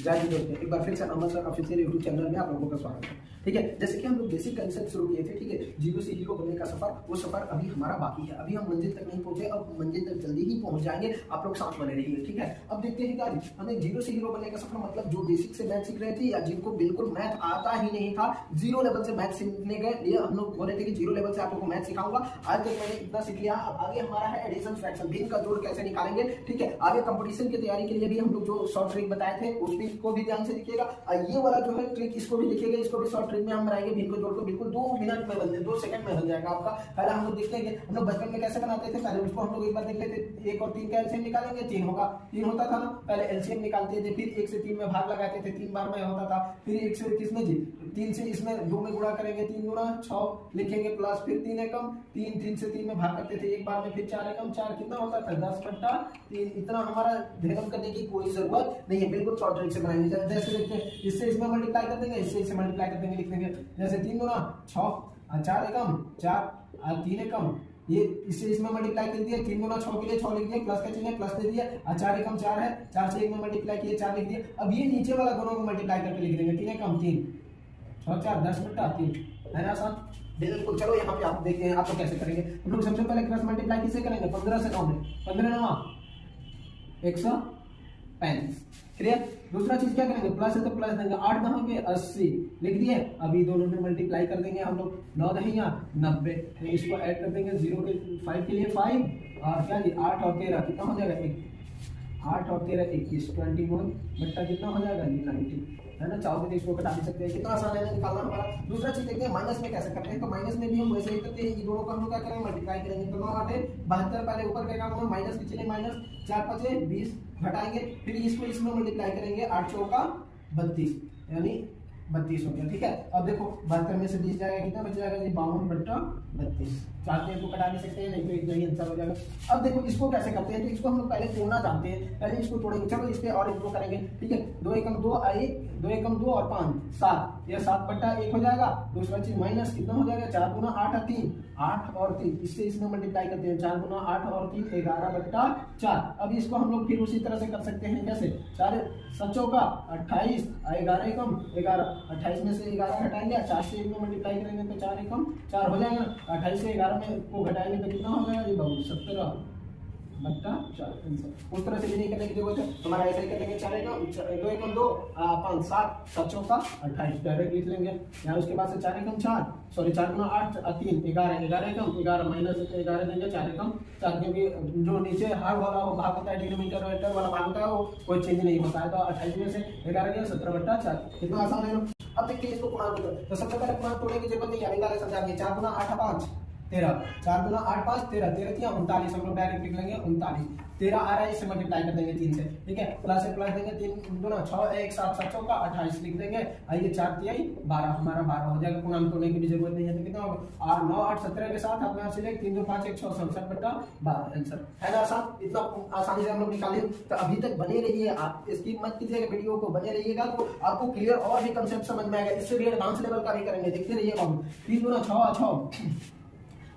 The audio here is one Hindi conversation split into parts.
जाइए देखते हैं। एक बार फिर से अमन सर ऑफिशियल यूट्यूब चैनल में आप लोगों का स्वागत है। ठीक है, जैसे कि हम लोग बेसिक कंसेप्ट शुरू किए थे, ठीक है, जीरो से हीरो बनने का सफर, वो सफर अभी हमारा बाकी है। अभी हम मंजिल तक नहीं पहुंचे, अब मंजिल तक जल्दी ही पहुंच जाएंगे। आप लोग साथ बने रहिए, ठीक है। अब देखते हैं गाइस, हमें जीरो से हीरो बनने का सफर मतलब जो बेसिक से मैथ सीख रहे थे या जिनको बिल्कुल मैथ आता ही नहीं था, जीरो लेवल से मैथ सीखने गए। ये हम लोग बोल रहे थे कि जीरो लेवल से आप लोगों को मैथ सिखाऊंगा। आज तक मैंने इतना सीख लिया। अब आगे हमारा है एडिशन, फ्रैक्शन, भिन्न का जोड़ कैसे निकालेंगे, ठीक है। आगे कंपटीशन की तैयारी के लिए भी हम लोग जो शॉर्ट ट्रिक बताए थे उसको भी ध्यान से लिखिएगा। ये वाला जो है ट्रिक, इसको भी लिखिएगा। इसको भी शॉर्ट ट्रिक में हम बनाएंगे। भिन्न को जोड़ को बिल्कुल 2 मिनट में बन 2 सेकंड में बन जाएगा आपका। पहले हम लोग देखते हैं हम लोग बचपन में कैसे बनाते थे। पहले उसको हम लोग एक बार देख लेते। 1 और 3 का एलसीएम निकालेंगे, 3 होगा। 3 होता था ना, पहले एलसीएम निकालते थे, फिर 1 से 3 में भाग लगाते थे, 3 बार में होता था। फिर 1 से किसमें जी 3 से इसमें 2 में गुणा करेंगे, 3 गुणा 6 लिखेंगे प्लस, फिर 3 एकम 3, 3 से 3 में भाग करते थे एक बार में, फिर 4 एकम 4 कितना होता था 10/3। इतना हमारा ध्यान करने की कोई जरूरत नहीं है, बिल्कुल शॉर्ट ट्रिक से बनाएंगे। जैसे देखते हैं, इससे इसमें मल्टीप्लाई कर देंगे, इससे मल्टीप्लाई कर देंगे, लिख देंगे जैसे 3 गुना 6 4 एकम 4 3 एकम, ये इससे इसमें मल्टीप्लाई कर दिया। 3 गुना 6 के लिए 6 लिख दिया, प्लस का चिन्ह है प्लस दे दिया। 4 एकम 4 है, 4 से 1 में मल्टीप्लाई किया 4 लिख दिया। अब ये नीचे वाला दोनों को मल्टीप्लाई करके लिख देंगे। 3 एकम 3 6 4 10/3 है ना आसान, बिल्कुल। चलो यहाँ पे आप देखते हैं आप लोग कैसे करेंगे। हम लोग सबसे पहले क्रॉस मल्टीप्लाई किससे करेंगे, 15 से 9 में, 15 9 135। क्लियर। दूसरा चीज क्या करेंगे, प्लस है तो प्लस देंगे, 8 9 के 80 लिख दिए। अभी दोनों में मल्टीप्लाई कर देंगे हम लोग, 9 दहिया 90, इसको ऐड कर देंगे। 0 के 5 के लिए 5 और क्या जी 8 और 13 कितना हो जाएगा 8 और 13 21 21 बट्टा कितना हो जाएगा जी 90, है ना। चाहो तो इसको कटा भी सकते हैं, कितना आसान है निकालना हमारा। दूसरा चीज देखते हैं माइनस में कैसे करते हैं। तो माइनस में भी हम वैसे ही करते हैं, ये दोनों को हम लोग क्या करेंगे मल्टीप्लाई करेंगे। तो 9 8 72, पहले ऊपर का काम माइनस के चलिए माइनस 4 5 20 घटाएंगे, फिर इसको इसमें मल्टीप्लाई करेंगे। 8 चौका 32 यानी 32 हो गया, ठीक है। अब देखो 72 में से 20 जाएगा, कितना बच जाएगा जी 52/32। चाहते हैं तो कटा भी सकते हैं, नहीं तो इतना ही आंसर हो जाएगा। अब देखो इसको कैसे करते हैं, तो इसको हम लोग पहले तोड़ना जानते हैं, पहले इसको तोड़ेंगे। चलो इस पे और इसको करेंगे, ठीक है। 2 एकम 2 2 एकम 2 और 5 7, यह 7/1 हो जाएगा। दूसरा चीज माइनस कितना हो जाएगा 4 गुना 8 और 3 8 और 3, इससे इसमें मल्टीप्लाई करते हैं। 4 गुना 8 और 3 11/4। अब इसको हम लोग फिर उसी तरह से कर सकते हैं, कैसे 4 7 चौका 28 11 एकम 11, 28 में से 11 घटाएंगे, 4 से 1 में मल्टीप्लाई करेंगे तो 4 एकम 4 हो जाएगा। 28 से 11 में को घटाएंगे तो कितना हो जाएगा जी बाबू 17/4 आंसर। उस तरह से भी नहीं करने की जरूरत है, हमारा ऐसे ही करेंगे। 4 एकम 2 एकम 2 5 7 7 चौका 28 डायरेक्ट लिख लेंगे यहाँ। उसके बाद से 4 एकम 4 सॉरी 4 गुना 8 3 11 11 एकम 11 माइनस 11 देंगे 4 एकम 4, क्योंकि जो नीचे हार वाला वो भाग होता है, डिनोमिनेटर वाला भाग होता है, वो कोई चेंज नहीं होता है। तो 28 में से 11 गया 17/4, कितना आसान है। अब देखिए इसको पूर्णांक तोड़ो, तो सबसे पहले पूर्णांक तोड़ने की जरूरत नहीं है, अभी समझा दिए। 4 गुना 8 5 13, 4 गुना 8 5 13 13 क्या 39, हम लोग डायरेक्ट लिख लेंगे 39। 13 आ रहा है, इससे मल्टीप्लाई कर देंगे 3 से, ठीक है। प्लस से प्लस देंगे, 3 गुना 6 1 7 7 चौका 28 लिख देंगे। आइए 4 3 12, हमारा 12 हो जाएगा। पूर्णांक तोड़ने की भी जरूरत नहीं है। तो कितना होगा 8 9 8 17 के साथ अपने आप सिलेक्ट 3 2 5 1 6 67/12 आंसर, है ना आसान। इतना आसानी से हम लोग निकाले। तो अभी तक बने रहिए, आप इसकी मत कीजिएगा, वीडियो को बने रहिएगा तो आपको क्लियर और भी कंसेप्ट समझ में आएगा। इससे भी एडवांस लेवल का भी करेंगे, देखते रहिए बाबू। 3 गुना 6 6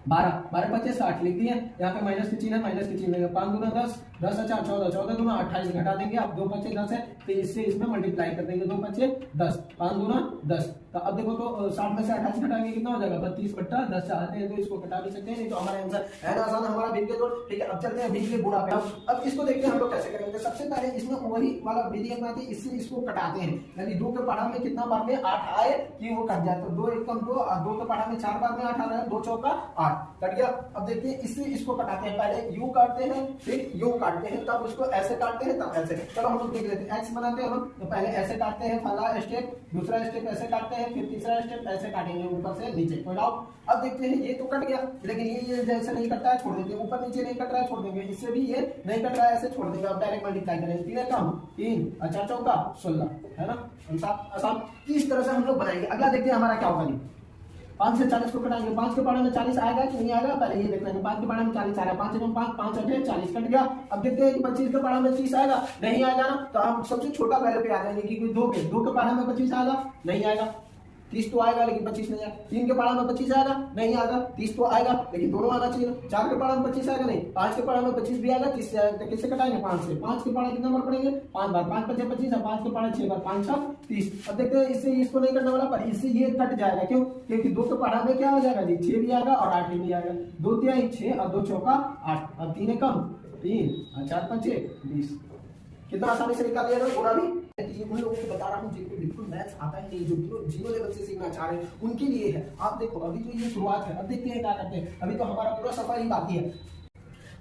12 12 25 60 लिख दिए। यहाँ पे माइनस की चिन्ह है, माइनस की चिन्ह लेंगे। 5 गुना 10 10 4 14 14 गुना 28 घटा देंगे आप। 2 25 10 है, तो इससे इसमें मल्टीप्लाई कर देंगे। 2 25 10 5 गुना 10। तो अब देखो तो 60 में से 28 घटाएंगे कितना हो जाएगा 32/10। चाहते हैं तो इसको घटा भी सकते हैं, नहीं तो हमारा आंसर है ना आसान हमारा भिन्न के जोड़, ठीक है। अब चलते हैं भिन्न के गुणा पे। अब इसको देखते हैं हम लोग कैसे करेंगे। सबसे पहले इसमें वही वाला विधि अपनाते हैं, इससे इसको कटाते हैं। यानी 2 के पढ़ा में कितना बार में 8 आए कि वो कट जाए, तो 2 एकम 2 और 2 के पढ़ा में 4 बार में 8 आ रहा है, 2 चौका 8 कट गया। अब देखिए इससे इसको कटाते हैं, पहले यू काटते हैं फिर यू काटते हैं, तब उसको ऐसे काटते हैं तब ऐसे। चलो हम लोग देख लेते हैं। एक्स बनाते हैं हम, तो पहले ऐसे काटते हैं पहला स्टेप, दूसरा स्टेप ऐसे काटते हैं, फिर तीसरा स्टेप ऐसे काटेंगे ऊपर से नीचे। कोई डाउट। अब देखते हैं ये तो कट गया, लेकिन ये जैसे नहीं कटता है छोड़ देते हैं। ऊपर नीचे नहीं कट रहा है छोड़ देंगे, इससे भी ये नहीं कट रहा है ऐसे छोड़ देंगे। अब डायरेक्ट मल्टीप्लाई करेंगे। 3 कम 3 4 चौका 16, है ना आसान। इस तरह से हम लोग बनाएंगे। अगला देखते हैं हमारा क्या होगा। 5 से 40 को कटाएंगे। 5 के पढ़ा में 40 आएगा कि नहीं आएगा, पहले ये देख लेंगे। 5 के पढ़ा में 40 आ रहा है, 5 एकम 5 5 8 40 कट गया। अब देखते हैं कि 25 के पढ़ा में 30 आएगा, नहीं आएगा ना, तो हम सबसे छोटा वैल्यू पे आ जाएंगे कि 2 के पढ़ा में 25 आएगा, नहीं आएगा। 30 तो आएगा लेकिन 25 नहीं आएगा। 3 के पढ़ा में 25 आएगा नहीं आएगा, 30 तो आएगा लेकिन दोनों आना चाहिए। 4 के पढ़ा में 25 आएगा नहीं, 5 के पढ़ा में 25 भी आएगा, 30 से आएगा तो किससे कटाएंगे 5 से। 5 के पढ़ा कितना बार पढ़ेंगे 5 बार, 5 5 25 और 5 के पढ़ा 6 बार, 5 6 30। अब देखते हैं इससे इसको नहीं करने वाला पर इससे ये कट जाएगा, क्यों? क्योंकि 2 के पढ़ा में क्या हो जाएगा जी 6 भी आएगा और 8 भी आएगा, 2 3 6 और 2 चौका 8, अब 3 कम 3 और 4 5 20। कितना आसानी से निकाल लिया ना पूरा भी। ये उन लोगों को बता रहा हूँ जिनको बिल्कुल मैथ्स आता है नहीं, जो जीरो लेवल से सीखना चाह रहे हैं उनके लिए है। आप देखो अभी तो ये शुरुआत है, अब देखते हैं क्या करते हैं, अभी तो हमारा पूरा सफर ही बाकी है।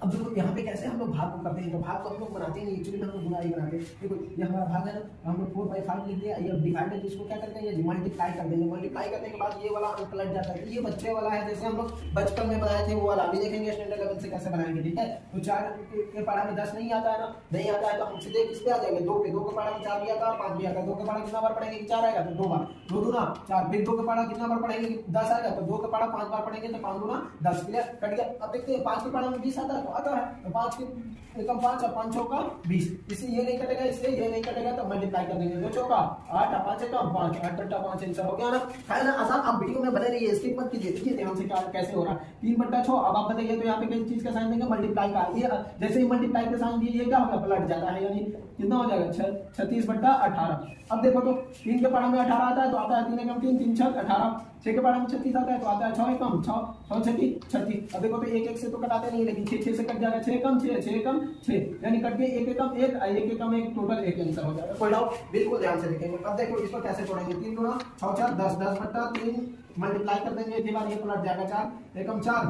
अब देखो यहाँ पे कैसे हम लोग भाग को करते हैं, तो भाग को हम लोग बनाते हैं एक्चुअली हम लोग गुणा ही बनाते हैं। देखो ये हमारा भाग है ना, हम लोग 4/5 लिख दिया, ये डिवाइड है जिसको क्या करते हैं ये मल्टीप्लाई कर देंगे। मल्टीप्लाई करने के बाद ये वाला अंक पलट जाता है, तो ये बच्चे वाला है जैसे हम लोग बचपन में बनाए थे वो वाला, अभी देखेंगे स्टैंडर्ड लेवल से कैसे बनाएंगे, ठीक है। तो 4 के पढ़ा में 10 नहीं आता है ना, नहीं आता है तो हम सीधे किस पे आ जाएंगे 2 पे। 2 के पढ़ा में 4 भी आता है 5 भी आता है, 2 के पढ़ा कितना बार पढ़ेंगे 4 आएगा तो 2 बार, 2 दूना 4, फिर 2 के पढ़ा कितना बार पढ़ेंगे 10 आएगा तो 2 के पढ़ा 5 बार पढ़ेंगे तो 5 दूना 10, क्लियर, कट गया। अब देखते हैं 5 के पढ़ा में 20 आता है तो आता है, तो 5 के कम 5 और 5 चौका 20, इससे ये नहीं कटेगा, इससे ये नहीं कटेगा तो मल्टीप्लाई कर देंगे, 2 चौका 8 और 5 कम 5, 8 बट्टा 5 आंसर हो गया ना, है ना आसान। आप वीडियो में बने रहिए, स्किप मत कीजिए, देखिए ध्यान से क्या कैसे हो रहा है। 3/6 अब आप बताइए तो यहाँ पे किस चीज का साइन देंगे मल्टीप्लाई का, ये जैसे ही मल्टीप्लाई का साइन दिए ये क्या होगा पलट जाता है, यानी कितना हो जाएगा 36/18। अब देखो तो 3 के पढ़ा में 18 आता है तो आता है 3 कम 3 3 6 18, 6 के पढ़ा में 36 आता है तो आता है 6 कम 6 6 36। अब देखो तो 1 1 से तो कटाते नहीं लेकिन 6 6 से कट जाएगा, 6 कम 6 6 कम 6, यानी कट के 1 कम 1 1 कम 1 टोटल 1 आंसर हो जाएगा। कोई डाउट? बिल्कुल ध्यान से देखेंगे। अब देखो इसको कैसे जोड़ेंगे, 3 गुना 6 4 10, 10/3 मल्टीप्लाई कर देंगे, इसके बाद ये पलट जाएगा 4 1 कम 4,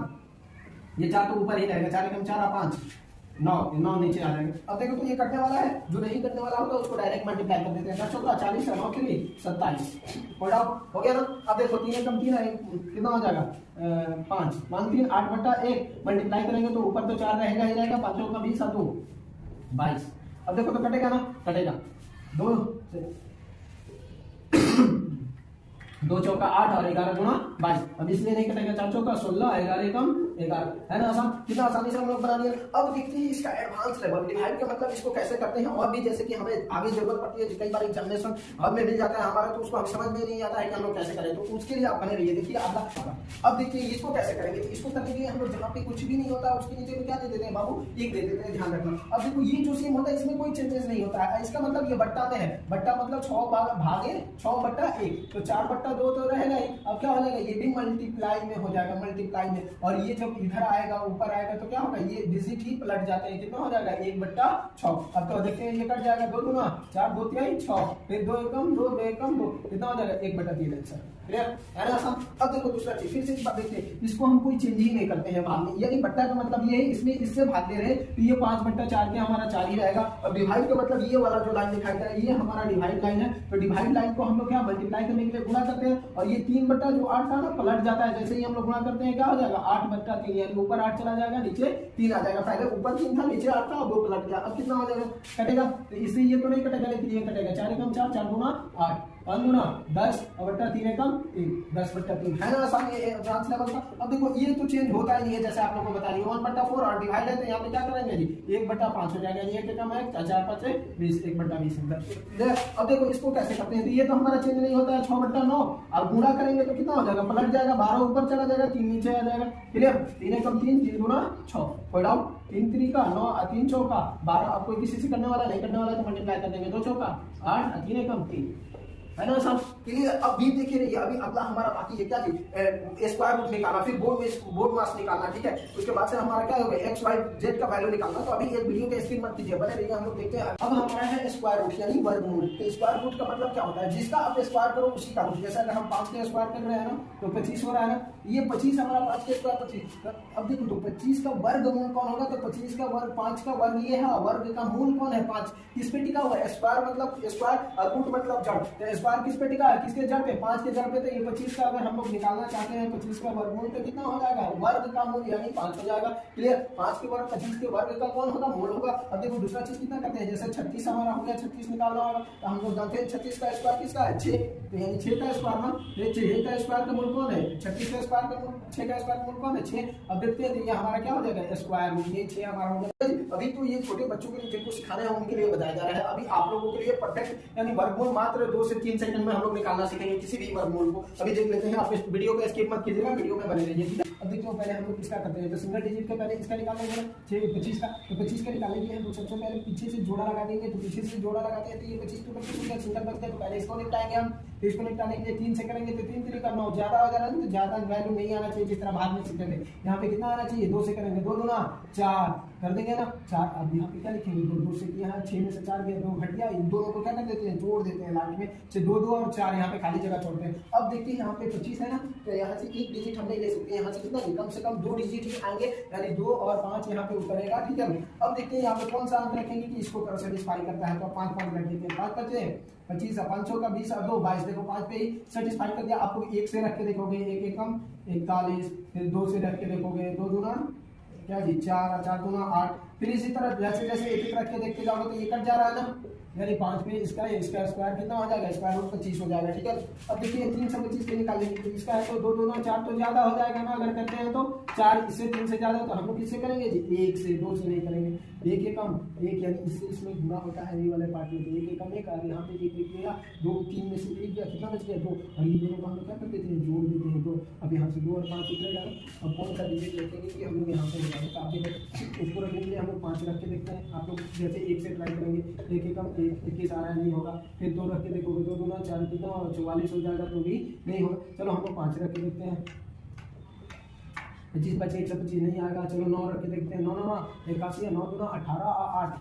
ये 4 तो ऊपर ही रहेगा, 4 कम 4 और 5 9 नीचे आ जाएगा। अब देखो तो ये कटने वाला है, जो नहीं कटने वाला होगा उसको डायरेक्ट मल्टीप्लाई कर देते हैं, 10 चौका 40 और 9 के लिए 27, हो गया ना। अब देखो 3 कम 3 है कितना हो जाएगा 5 5 3 8/1 मल्टीप्लाई करेंगे तो ऊपर तो 4 रहेगा ही रहेगा, 5 चौका 20 और 2 22। अब देखो तो कटेगा ना, कटेगा 2 चौका 8 और 11 गुना 22, अब इसलिए नहीं कटेगा, 4 चौका 16 11 कम 11, है ना आसान। कितना आसानी से हम लोग बना दिए। अब देखते हैं इसका एडवांस लेवल डिवाइड का मतलब इसको कैसे करते हैं, और भी जैसे कि हमें आगे जरूरत पड़ती है, कई बार एग्जामिनेशन हब में मिल जाता है हमारा तो उसको हम समझ में नहीं आता है कि हम लोग कैसे करें, तो उसके लिए आप बने रहिए। देखिए अब देखिए इसको कैसे करेंगे, इसको करने के लिए हम लोग जहाँ पे कुछ भी नहीं होता उसके नीचे में क्या दे देते हैं बाबू 1 दे देते हैं, ध्यान रखना। अब देखो ये जो सेम होता है इसमें कोई चेंजेस नहीं होता है, इसका मतलब ये बट्टा में है, बट्टा मतलब 6 भागे 6/1 तो 4/2 तो रहेगा ही। अब क्या हो जाएगा ये भी मल्टीप्लाई में हो जाएगा, मल्टीप्लाई में, और ये जब इधर आएगा ऊपर आएगा तो क्या होगा ये डिजिट ही पलट जाते हैं, कितना हो जाएगा 1/6। अब तो देखते हैं ये कट जाएगा 2 गुना 4 2 3 6, फिर 2 कम 2 2 कम 2 कितना हो जाएगा 1/3 आंसर, क्लियर है ना आसान। अब देखो दूसरा चीज फिर से एक बात देखते हैं, इसको हम कोई चेंज ही नहीं करते हैं भाग में, यानी बट्टा का मतलब ये है इसमें इससे भाग दे रहे तो ये 5/4 के हमारा 4 ही रहेगा, और डिवाइड का मतलब ये वाला जो लाइन दिखाई दे रहा है ये हमारा डिवाइड लाइन है, तो डिवाइड लाइन को हम लोग क्या मल्टीप्लाई करने के लिए गुणा करते हैं, और ये 3/8 था ना पलट जाता है, जैसे ही हम लोग गुणा करते हैं क्या हो जाएगा 8/3, यानी ऊपर 8 चला जाएगा नीचे 3 आ जाएगा, पहले ऊपर 3 था नीचे 8 था अब 2 पलट गया, अब कितना हो जाएगा कटेगा, तो इससे ये तो नहीं कटेगा लेकिन ये कटेगा, 4 कम 4 4 गुना 8 5 गुना 10 और बट्टा 3 कम 1 10/3, है ना आसान ये एडवांस लेवल का। अब देखो ये तो चेंज होता ही नहीं है, जैसे आप लोगों को बता रही हूं 1/4 और डिवाइड है तो यहाँ पे क्या करेंगे जी 1/5 हो जाएगा, ये क्या कम है 4 5 20 1/20 अंदर। अब देखो इसको कैसे करते हैं, तो ये तो हमारा चेंज नहीं होता है 6/9, अब गुणा करेंगे तो कितना हो जाएगा पलट जाएगा, 12 ऊपर चला जाएगा 3 नीचे आ जाएगा, क्लियर। 3 कम 3 3 गुना 6, कोई डाउट? 3 3 का 9 3 चौका 12, अब कोई किसी से करने वाला नहीं करने वाला तो मल्टीप्लाई कर देंगे, 2 चौका 8 3 कम 3, है ना साहब, क्लियर। अब भी देखिए रहिए, अभी अगला हमारा बाकी है क्या जी स्क्वायर रूट निकालना, फिर बोर्ड मास निकालना, ठीक है। उसके बाद से हमारा क्या होगा x y z का वैल्यू निकालना, तो अभी एक वीडियो के स्क्रीन मत कीजिए, बने रहिए, हम लोग देखते हैं। अब हमारा है स्क्वायर रूट यानी वर्गमूल, तो स्क्वायर रूट का मतलब क्या होता है जिसका आप स्क्वायर करो उसी का रूट, जैसे अगर हम 5 के स्क्वायर कर रहे हैं ना तो 25 हो रहा है ना, ये 25 हमारा 5 के स्क्वायर 25, अब देखो तो 25 का वर्गमूल कौन होगा, तो 25 का वर्ग 5 का वर्ग ये है, वर्ग का मूल कौन है 5, किस पे टिका हुआ है स्क्वायर मतलब स्क्वायर और रूट मतलब जड़, तो स्क्वायर किस पे टिका है किसके जड़ पे 5 के जड़ पे, तो ये 25 का अगर हम लोग निकालना चाहते हैं 25 का वर्गमूल तो कितना हो जाएगा वर्ग का मूल यानी 5 हो जाएगा, क्लियर। 5 के वर्ग 25 के वर्ग का कौन होगा मूल होगा। अब देखो दूसरा चीज कितना करते हैं, जैसे 36 हमारा हो गया, 36 निकालना होगा तो हम लोग जानते हैं 36 का स्क्वायर किसका है 6, तो यानी 6 का स्क्वायर ना, ये 6 का स्क्वायर का मूल कौन है 36 का स्क्वायर का मूल, 6 का स्क्वायर का मूल कौन है 6। अब देखते हैं तो ये हमारा क्या हो जाएगा स्क्वायर रूट, ये 6 हमारा हो जाएगा। अभी तो ये छोटे बच्चों के लिए जिनको सिखाना है उनके लिए बताया जा रहा है। अभी आप लोगों के लिए परफेक्ट यानी वर्गमूल मात्र 2 से 3 सेकंड में हम लोग निकालना सीखेंगे किसी भी वर्गमूल को। अभी देख लेते हैं, आप इस वीडियो को स्किप मत कीजिएगा, वीडियो में बने रहिए, ठीक है। अब देखो पहले हम लोग इसका करते हैं, तो सिंगल डिजिट का पहले इसका निकाल लेंगे 6 25 का, तो 25 का निकालने के लिए हम लोग सबसे पहले पीछे से जोड़ा लगा देंगे। तो पीछे से जोड़ा लगाते हैं तो ये 25 तो 25 हो गया, सिंगल बचता है तो पहले इसको निपटाएंगे हम। तो इसको निपटाने के लिए 3 से करेंगे तो 3 3 का 9, ज्यादा हो जा रहा है तो ज्यादा वैल्यू नहीं आना चाहिए जिस तरह बाद में सीखते थे। यहाँ पे कितना आना चाहिए, 2 से करेंगे, 2 दूना 4 कर देंगे ना 4। अब यहाँ पे क्या लिखेंगे, 2 से यहाँ 6 में से 4 गया, 2 घट गया, इन दोनों को क्या कर देते हैं, जोड़ देते हैं लास्ट में से 2 2 और 4 यहाँ पे खाली जगह छोड़ते हैं। अब देखिए यहाँ पे 25 है ना, तो यहाँ से एक डिजिट हम नहीं ले सकते, यहाँ से कितना कम से कम 2 डिजिट ही आएंगे, यानी 2 और 5 यहाँ पे उतरेगा, ठीक है। अब देखते हैं यहाँ पे कौन सा अंक रखेंगे कि इसको सेटिस्फाई करता है, तो 5 5 रख देते हैं, 5 बचे 25 500 का 20 और 2 22, देखो 5 पे ही सेटिस्फाई कर दिया। आप लोग 1 से रख के देखोगे, 1 1 कम 41, फिर 2 से रख के देखोगे, 2 दूना क्या जी 4 और 4 दूना 8, फिर इसी तरह जैसे जैसे एक एक रख के देखते जाओगे तो ये कट जा रहा है ना, यानी 5 पे इसका स्क्वायर कितना हो जाएगा, स्क्वायर रूट 25 हो जाएगा, ठीक है। अब देखिए 3 से 25 के निकालेंगे तो इसका है तो 2 2 4 तो ज्यादा हो जाएगा ना, अगर करते हैं तो 4 इससे 3 से ज्यादा, तो हम लोग किससे करेंगे जी 1 से, 2 से नहीं करेंगे, 1 1 कम 1, यानी इससे इसमें गुणा होता है ये वाले पार्ट में, तो 1 1 कम 1 और यहाँ पे 1 1 गया 2 3 में से 1 गया, कितना बच गया 2, और ये दोनों को हम लोग क्या कर देते हैं, जोड़ देते हैं 2। अब यहाँ से 2 और 5 उतरेगा। अब कौन सा डिजिट रखेंगे कि हम लोग यहाँ पे निकालेंगे, तो आप देखो उसको रखने के लिए हम लोग 5 रख के देखते हैं। आप लोग जैसे 1 से ट्राई करेंगे, 1 1 कम 1 21 आ रहा है, नहीं होगा, फिर 2 रख के देखोगे, 2 दूना 4 कितना 44 हो जाएगा, तो भी नहीं होगा। चलो हम लोग 5 रख के देखते हैं, 25 बचे 125 नहीं आएगा। चलो 9 रख के देखते हैं, 9 9 81 9 दूना 18 8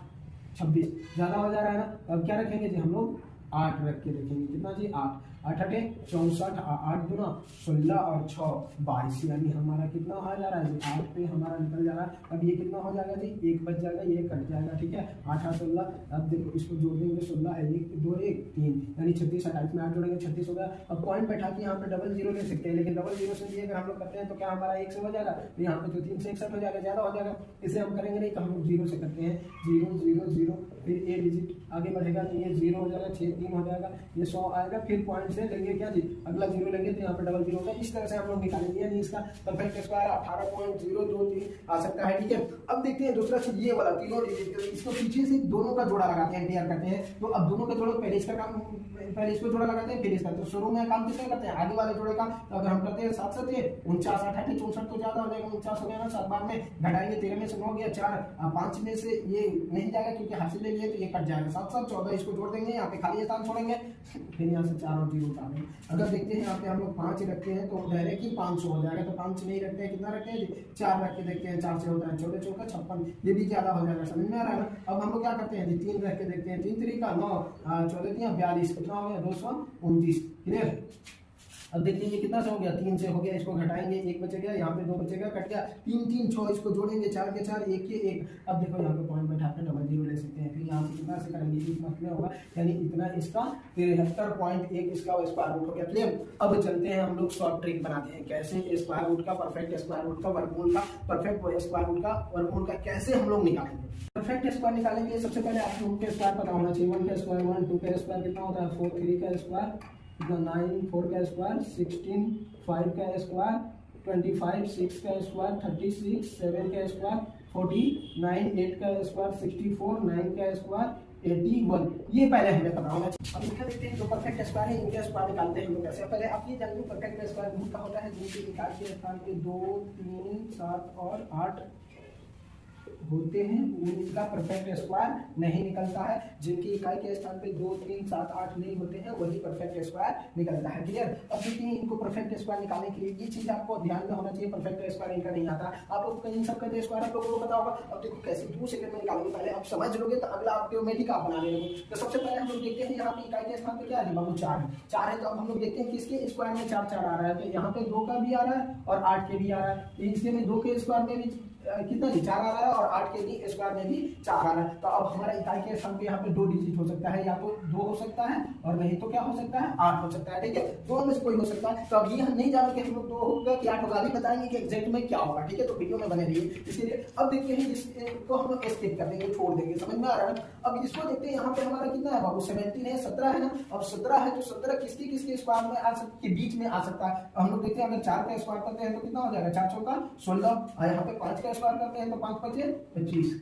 26, ज्यादा हो जा रहा है ना। अब क्या रखेंगे जी हम लोग 8 रख के देखेंगे, कितना जी 8 8 8 64 8 दूना 16 और 6 22, यानी हमारा कितना आ जा रहा है जी 8 पे हमारा निकल जा रहा है। अब ये कितना हो जाएगा जी 1 बच जाएगा, ये कट जाएगा, ठीक है 8 8 16। अब देखो इसको जोड़ देंगे 16 1 2 1 3, यानी 36 28 में 8 जोड़ेंगे 36 हो गया। अब पॉइंट बैठा के यहाँ पे डबल जीरो ले सकते हैं, लेकिन डबल जीरो से भी अगर हम लोग करते हैं तो क्या हमारा 1 से हो जाएगा, तो यहाँ पे तो 3 से 61 हो जाएगा, ज्यादा हो जाएगा। इसे हम करेंगे नहीं, तो हम लोग 0 से करते हैं, 0 0 0, फिर 1 डिजिट आगे बढ़ेगा तो ये 0 हो जाएगा, 6 3 हो जाएगा, ये 100 आएगा, फिर पॉइंट से लेंगे क्या जी अगला 0 लेंगे तो यहाँ पे डबल 0 होगा। इस तरह से हम लोग निकालेंगे, यानी इसका परफेक्ट स्क्वायर 18.023 आ सकता है, ठीक है। अब देखते हैं दूसरा चीज ये वाला तीनों डिजिट, इसको पीछे से दोनों का जोड़ा लगाते हैं, तैयार करते हैं। तो अब दोनों का जोड़ा पहले इसका काम, पहले इसको जोड़ा लगाते हैं फिर इसका, तो शुरू में काम किसका करते हैं, आगे वाले जोड़े का। तो अगर हम करते हैं 7 7 49 8 8 64 तो ज्यादा हो जाएगा, 49 हो गया ना, 7 बार में घटाएंगे 13 में से 9 गया, 4 5 में से ये नहीं जाएगा क्योंकि हासिल ले लिए तो ये कट जाएगा, 7 7 14, इसको जोड़ देंगे, यहाँ पे खाली स्थान छोड़ेंगे, फिर यहाँ से 4 और 0 उतारेंगे। अगर देखते हैं यहाँ पे हम लोग 5 रखते हैं तो डायरेक्ट ही 500 हो जाएगा, तो 5 नहीं रखते हैं, कितना रखते हैं 4 रख के देखते हैं, 4 से होता है 14 14 56, ये भी ज्यादा हो जाएगा, समझ में आ रहा है ना। अब हम लोग क्या करते हैं 3 रख के देखते हैं, 3 3 का 9 14 42, कितना हो गया 229, क्लियर। अब देखिए ये कितना से हो गया 3 से हो गया, इसको घटाएंगे 1 बचेगा, यहाँ पे 2 बचेगा, कट गया 3 3 6, इसको जोड़ेंगे 4 के 4 1 के 1। अब देखो यहाँ पे पॉइंट बैठा के डबल 0 ले सकते हैं, फिर यहाँ से कितना से करेंगे इतना कितना होगा, यानी इतना इसका 73.1 इसका स्क्वायर रूट हो गया, क्लियर। अब चलते हैं हम लोग शॉर्ट ट्रिक बनाते हैं, कैसे स्क्वायर रूट का, परफेक्ट स्क्वायर रूट का, वर्गमूल का, परफेक्ट स्क्वायर रूट का, वर्गमूल का कैसे हम लोग निकालेंगे। परफेक्ट स्क्वायर निकालने के लिए सबसे पहले आप लोगों के स्क्वायर पता होना चाहिए, 1 का स्क्वायर 1, 2 का स्क्वायर कितना होता है 4, 3 का स्क्वायर 9, 4 का स्क्वायर 16, 5 का स्क्वायर 25, 6 का स्क्वायर 36, 7 का स्क्वायर 49, 8 का स्क्वायर 64, 9 का स्क्वायर 81, ये पहले हमें पता होना चाहिए। अब इनका देखते हैं जो परफेक्ट स्क्वायर है, इनका स्क्वायर निकालते हैं हम लोग कैसे। पहले आप ये जान लो परफेक्ट स्क्वायर रूट का होता है जिनके इकाई के स्थान पे 2 3 7 और 8 होते हैं, उनका परफेक्ट स्क्वायर नहीं निकलता है। जिनकी इकाई के स्थान पे 2 3 7 8 नहीं होते हैं वही परफेक्ट स्क्वायर निकलता है, क्लियर। अब देखते हैं इनको परफेक्ट स्क्वायर निकालने के लिए ये चीज आपको ध्यान में होना चाहिए, परफेक्ट स्क्वायर इनका नहीं आता। आप लोग इन सब का स्क्वायर आप लोगों को पता होगा। अब देखो कैसे 2 सेकंड में निकालेंगे, पहले आप समझ लोगे तो अगला ऑटोमेटिक आप बनाने लोगे। तो सबसे पहले हम लोग देखते हैं यहाँ पे इकाई के स्थान पे क्या है बाबू 4 है, 4 है। तो अब हम लोग देखते हैं किसके स्क्वायर में 4 4 आ रहा है, तो यहाँ पे 2 का भी आ रहा है और 8 के भी आ रहा है। इसके में 2 के स्क्वायर में भी कितना जी 4 आ रहा है और 8 के भी स्क्वायर में भी 4 आ रहा है। तो अब हमारा इकाई के स्थान पे यहाँ पे 2 डिजिट हो सकता है, या तो 2 हो सकता है और नहीं तो क्या हो सकता है 8 हो सकता है, ठीक है, दोनों में से कोई हो सकता है। तो अब ये हम नहीं जाने कि हम लोग 2 होगा कि 8 होगा, अभी बताएंगे कि एग्जैक्ट में क्या होगा, ठीक है, तो वीडियो में बने रहिए। इसलिए अब देखते हैं इसको हम लोग स्किप कर देंगे, छोड़ देंगे, समझ में आ रहा है। अब इसको देखते हैं, यहाँ पे हमारा कितना है बाबू 17 है, 17 है ना, अब 17 है तो 17 किसके स्क्वायर में आ सकता है, बीच में आ सकता है। हम लोग देखते हैं अगर 4 का स्क्वायर करते हैं तो कितना हो जाएगा, 4 चौका 16, और यहाँ पे 5 का स्क्वायर करते हैं तो 5 पचे 25,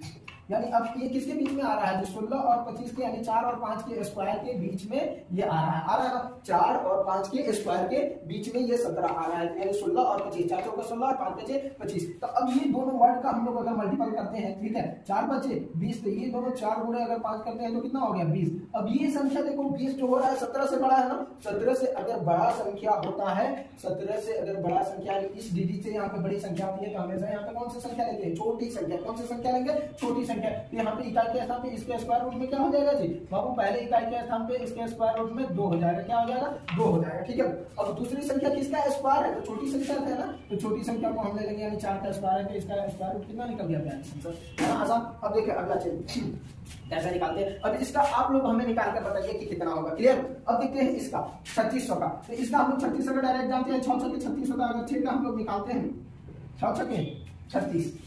यानी अब ये किसके बीच में आ रहा है, जो 16 और 25 के, यानी 4 और 5 के स्क्वायर के बीच में ये आ रहा है, 4 और 5 के स्क्वायर के बीच में ये 17 आ रहा है, यानी 16 और 25, 4 चौका 16 और 5 पचे 25। तो अब ये दोनों वर्ड का हम लोग अगर मल्टीपल करते हैं, ठीक है, 4 पचे 20, तो ये दोनों 4 गुणे अगर 5 करते हैं तो कितना हो गया 20। अब ये संख्या देखो 20 जो हो रहा है 17 से बड़ा है ना, 17 से अगर बड़ा संख्या होता है, 17 से अगर बड़ा संख्या इस डिजिट से यहाँ पे बड़ी संख्या आती है, तो हमेशा यहाँ पे कौन सी संख्या लेंगे, छोटी संख्या। कौन सी संख्या लेंगे, छोटी संख्या। तो यहाँ पे इकाई के स्थान पे इसके स्क्वायर रूट में क्या हो जाएगा जी बाबू, पहले इकाई के स्थान पे इसके स्क्वायर रूट में 2 हो जाएगा, क्या हो जाएगा 2 हो जाएगा, ठीक है। अब दूसरी संख्या किसका स्क्वायर है, तो छोटी संख्या है ना, तो छोटी संख्या को हम ले लेंगे, यानी 4 का स्क्वायर है तो इसका स्क्वायर रूट कितना निकल गया, आसान। अब देखिए अगला चीज कैसे निकालते हैं, अब इसका आप लोग हमें निकाल कर बताइए कि कितना होगा, क्लियर। अब देखते हैं इसका 3600 का, तो इसका हम लोग 3600 का डायरेक्ट जानते हैं, 6 छके 3600 का अगर 6 का हम लोग निकालते हैं, 6 छके 36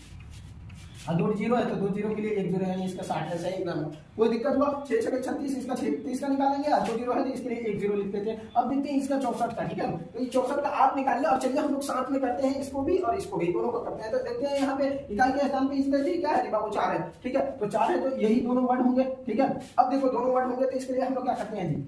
और 2 जीरो है तो 2 जीरो के लिए 1 जीरो, यानी इसका 60 है, सही एकदम। कोई दिक्कत हुआ, 6 छके 36, इसका 36 का निकालेंगे, 2 जीरो है तो इसके लिए 1 जीरो लिख देते हैं। अब देखते हैं इसका 64 का, ठीक है, तो ये 64 का आप निकालिए, और चलिए हम लोग साथ में करते हैं, इसको भी और इसको भी, दोनों को करते हैं। तो देखते हैं यहाँ पे इकाई के स्थान पे इसका क्या है बाबू 4 है, ठीक है, तो 4 है तो यही दोनों वर्ड होंगे, ठीक है। अब देखो दोनों वर्ड होंगे तो इसके लिए हम लोग क्या करते हैं जी,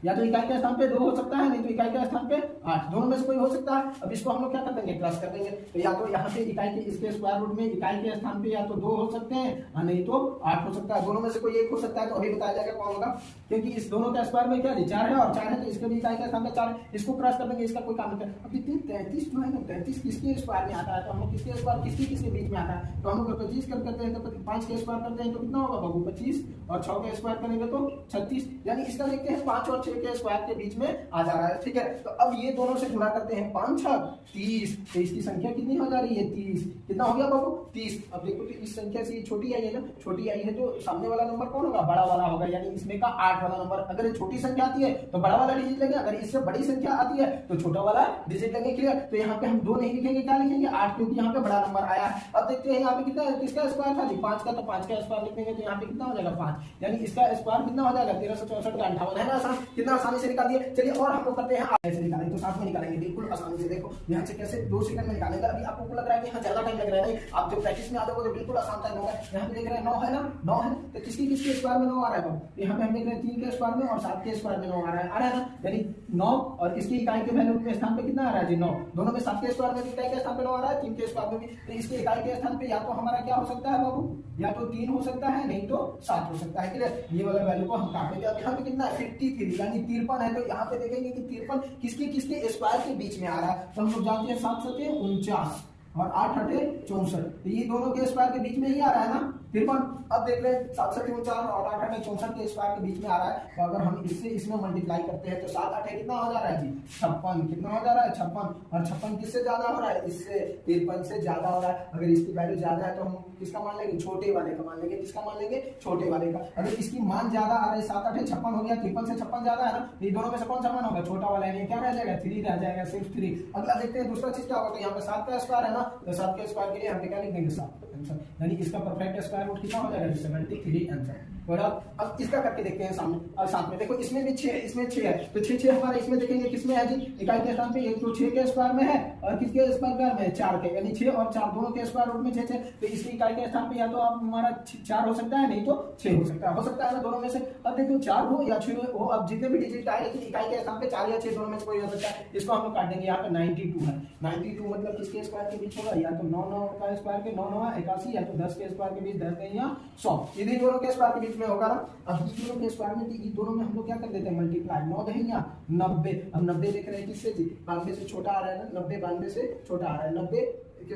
या तो इकाई के स्थान पे 2 हो सकता है, नहीं तो इकाई के स्थान पे 8, दोनों में से कोई हो सकता है। अब इसको हम लोग क्या कर देंगे, प्लस कर देंगे, तो या तो यहाँ पे इकाई के इसके स्क्वायर रूट में इकाई के स्थान पे या तो 2 हो सकते हैं और नहीं तो 8 हो सकता है, दोनों में से कोई एक हो सकता है। तो अभी बताया जाएगा कौन होगा, क्योंकि इस दोनों के स्क्वायर में क्या है 4 है और 4 है, तो इसके भी इकाई के स्थान पे 4 है, इसको क्रॉस कर देंगे, इसका कोई काम नहीं है। अब 33 जो है ना, 33 किसके स्क्वायर में आता है, तो हम लोग किसके स्क्वायर किसके बीच में आता है, तो हम लोग 25 करते हैं तो 5 के स्क्वायर करते हैं तो कितना होगा बाबू 25, और 6 के स्क्वायर करेंगे तो 36, यानी इसका देखते हैं 5 और 6 के स्क्वायर के बीच में आ जा रहा है, ठीक है। तो अब ये दोनों से गुणा करते हैं, 5 6 30, तो इसकी संख्या कितनी हो जा रही है 30, कितना हो गया बाबू 30। अब देखो तो इस संख्या से छोटी आई है ना, छोटी आई है तो सामने वाला नंबर कौन होगा, बड़ा वाला होगा, यानी इसमें का 8 वाला नंबर। अगर ये छोटी संख्या आती है तो बड़ा वाला डिजिट लेंगे, अगर इससे बड़ी संख्या आती है तो छोटा वाला डिजिट लेंगे, क्लियर। तो यहाँ पे हम 2 नहीं लिखेंगे, क्या लिखेंगे 8, क्योंकि यहाँ पे बड़ा नंबर आया है। अब देखते हैं यहाँ पे कितना किसका स्क्वायर था जी 5 का, तो 5 का स्क्वायर लिखेंगे तो यहाँ पे कितना हो जाएगा 5, यानी इसका स्क्वायर कितना हो जाएगा 1364 का 58 है ना, आसान, कितना आसानी से निकाल दिए। चलिए और हम लोग करते हैं ऐसे निकालेंगे तो साथ में निकालेंगे बिल्कुल आसानी से। देखो यहाँ से कैसे 2 सेकंड में निकालेंगे, अभी आपको लग रहा है कि हाँ ज्यादा टाइम लग रहा है, नहीं आप जो प्रैक्टिस में आते हो तो बिल्कुल आसान टाइम होगा। यहाँ पे देख रहे हैं 9 है ना, 9 है तो किसके स्क्वायर में 9 आ रहा है, यहाँ पे हम देख रहे हैं 3 के स्क्वायर में और 7 के स्क्वायर में 9 आ रहा है ना, यानी 9 और इसकी इकाई के वैल्यू के स्थान पे कितना आ रहा है जी 9, दोनों में 7 के स्क्वायर में इकाई के स्थान पे 9 आ रहा है, 3 के स्क्वायर में भी। तो इसके इकाई के स्थान पे या तो हमारा क्या हो सकता है बाबू, या तो 3 हो सकता है, नहीं तो 7 हो सकता है, क्लियर। ये वाला वैल्यू को हम काट देंगे। अब यहाँ पे कितना है 53, यानी 53 है, तो यहाँ पे देखेंगे कि 53 किसके स्क्वायर के बीच में आ रहा है, तो हम लोग जानते हैं 7 7 49 और 8 8 64, तो ये दोनों के स्क्वायर के बीच में ही आ रहा है ना 53। अब देख रहे हैं 7 7 49 और 8 8 64 के स्क्वायर के बीच में आ रहा है, तो अगर हम इससे इसमें मल्टीप्लाई करते हैं तो 7 8 कितना हो जा रहा है जी 56, कितना हो जा रहा है 56, और 56 किससे ज्यादा हो रहा है, इससे 53 से ज्यादा हो रहा है। अगर इसकी वैल्यू ज्यादा है तो हम किसका मान लेंगे, छोटे वाले का मान लेंगे, किसका मान लेंगे, छोटे वाले का। अगर इसकी मान ज्यादा आ रहा है 7 8 56 हो गया, 53 से 56 ज्यादा है ना, तो ये दोनों में से कौन सा मान होगा, छोटा वाला है, क्या रह जाएगा 3 रह जाएगा, सिर्फ 3। अगला देखते हैं दूसरा चीज क्या होगा, तो यहाँ पे 7 का स्क्वायर है ना, तो 7 के स्क्वायर के लिए हम क्या लिख देंगे 7 आंसर, यानी इसका परफेक्ट स्क्वायर रूट कितना हो जाएगा 73 आंसर। और अब इसका करके देखते हैं सामने, और साथ में देखो इसमें भी 6 है, इसमें 6 है, तो 6 6 हमारा इसमें देखेंगे किसमें है जी, इकाई के स्थान पे एक तो 6 के स्क्वायर में है और किसके स्क्वायर में है 4 के, यानी 6 और 4 दोनों के स्क्वायर रूट में 6 6, तो इसकी इकाई के स्थान पे या तो आप हमारा 4 हो सकता है, नहीं तो 6 हो सकता है ना दोनों में से। अब देखो 4 हो या 6 हो, अब जितने भी डिजिट आए लेकिन इकाई के स्थान पे 4 या 6 दोनों में से कोई हो सकता है, इसको हम लोग काट देंगे। यहाँ पे 92 है, 92 मतलब किसके स्क्वायर के बीच होगा, या तो 9 9 का स्क्वायर के 9 9 81, या तो 10 के स्क्वायर के बीच 10 या 100, इन्हीं दोनों के स्क्वायर के बीच में होगा ना। अब ये दोनों के स्क्वायर में ये दोनों में हम लोग क्या कर देते हैं मल्टीप्लाई, 9 दहिया 90। अब 90 देख रहे हैं किससे जी, 92 से छोटा आ रहा है ना, 90 92 से छोटा आ रहा है, 90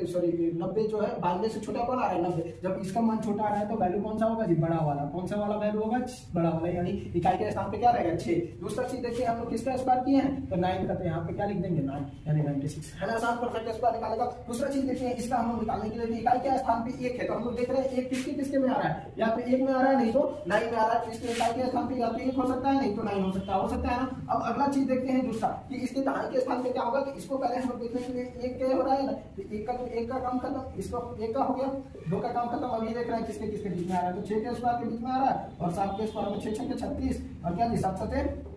सॉरी 90 जो है 92 से छोटा कौन आ रहा है 90। जब इसका मान छोटा आ रहा है तो वैल्यू कौन सा होगा जी, बड़ा वाला। कौन सा वाला वैल्यू होगा, बड़ा वाला, यानी इकाई के स्थान पे क्या रहेगा 6। दूसरा चीज देखिए हम लोग किसका स्क्वायर किए हैं तो 9 का, तो यहाँ पे क्या लिख देंगे 9 यानी 96 है ना, आसान परफेक्ट स्क्वायर निकालेगा। दूसरा चीज देखिए इसका हम लोग निकालने के लिए इकाई के स्थान पे 1 है तो हम लोग देख रहे हैं 1 किसके किसके में आ रहा है, यहाँ पे 1 में आ रहा है नहीं तो 9 में आ रहा है। इसके इकाई के स्थान पे या तो 1 हो सकता है नहीं तो 9 हो सकता है ना। अब अगला चीज देखते हैं दूसरा कि इसके दहाई के स्थान पे क्या होगा, कि इसको पहले हम लोग देखने के लिए 1 क्या हो रहा है ना, तो 1 का काम खत्म, इसको 1 का हो गया, 2 का काम खत्म। अब ये देख रहे हैं किसके किसके बीच में आ रहा है, तो 6 के स्क्वायर के बीच में आ रहा है और 7 के स्क्वायर में 6 6 36 और क्या 7 7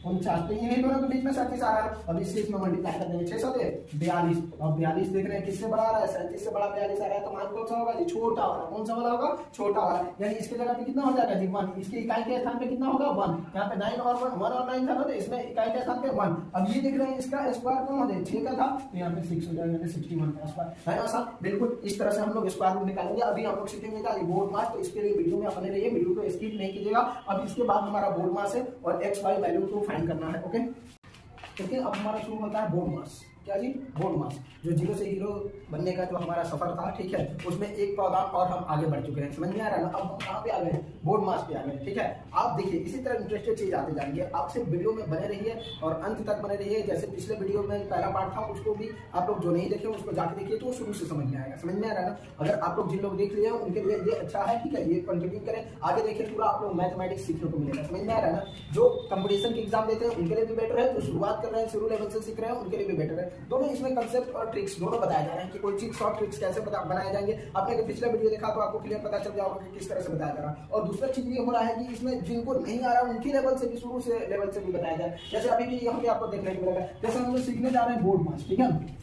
49, तो यही दोनों के बीच में 37 आ रहा है। अब इससे इसमें मल्टीप्लाई कर देंगे 6 7 42 और 42 देख रहे हैं किससे बड़ा आ रहा है, 37 से बड़ा 42 आ रहा है, तो मान कौन सा होगा जी, छोटा वाला। कौन सा वाला होगा, छोटा वाला, यानी इसके जगह पे कितना हो जाएगा जी 1, इसके इकाई के स्थान पे कितना होगा 1, यहाँ पे 9 और 1 और 9 था तो इसमें इकाई के स्थान पे 1। अब ये देख रहे हैं इसका स्क्वायर कौन हो जाए 6 का था तो यहाँ पे 6 हो जाएगा, यानी 61 का स्क्वायर है ना सर। बिल्कुल इस तरह से हम लोग स्क्वायर रूट निकालेंगे। अभी हम लोग सीखेंगे का बोर्ड मास, तो इसके लिए वीडियो में बने रहिए, वीडियो को स्किप नहीं कीजिएगा। अब इसके बाद हमारा बोर्ड मास है और एक्स वाई वैल्यू को फाइंड करना है। ओके देखिए अब हमारा शुरू होता है बोर्ड मास। क्या जी, बोर्ड मास, जो 0 से हीरो बनने का जो हमारा सफर था, ठीक है, उसमें एक पौधा और हम आगे बढ़ चुके हैं, समझ में आ रहा है ना। अब हम कहाँ पे आ गए, बोर्ड मास पे आ गए, ठीक है। आप देखिए इसी तरह इंटरेस्टेड चीज आते जाएंगे, आपसे वीडियो में बने रहिए और अंत तक बने रहिए। जैसे पिछले वीडियो में पहला पार्ट था उसको भी आप लोग जो नहीं देखे उसको जाके देखिए तो शुरू से समझ में आएगा, समझ में आ रहा है ना। अगर आप लोग जिन लोग देख लिए उनके लिए ये अच्छा है, ठीक है, ये कंटिन्यू करें, आगे देखिए पूरा आप लोग मैथमेटिक्स सीखने को मिलेगा, समझ में आ रहा है ना। जो कंपटीशन के एग्जाम देते हैं उनके लिए भी बेटर है, जो शुरुआत कर रहे हैं शुरू लेवल से सीख रहे हैं उनके लिए भी बेटर है। दोनों इसमें और ट्रिक्स दोनों बताए जा रहे हैं कि कोई चीज शॉर्ट ट्रिक्स कैसे बनाए जाएंगे। आपने अगर पिछला वीडियो देखा तो आपको क्लियर पता चल जाएगा कि किस तरह से बताया जा रहा है। और दूसरा चीज ये हो रहा है कि इसमें जिनको नहीं आ रहा उनकी लेवल से भी शुरू से लेवल से भी बताया जाए। जैसे अभी भी यहाँ पे आपको देखने को मिलेगा, जैसे हम लोग सीखने जा रहे हैं बोर्ड मास, ठीक है।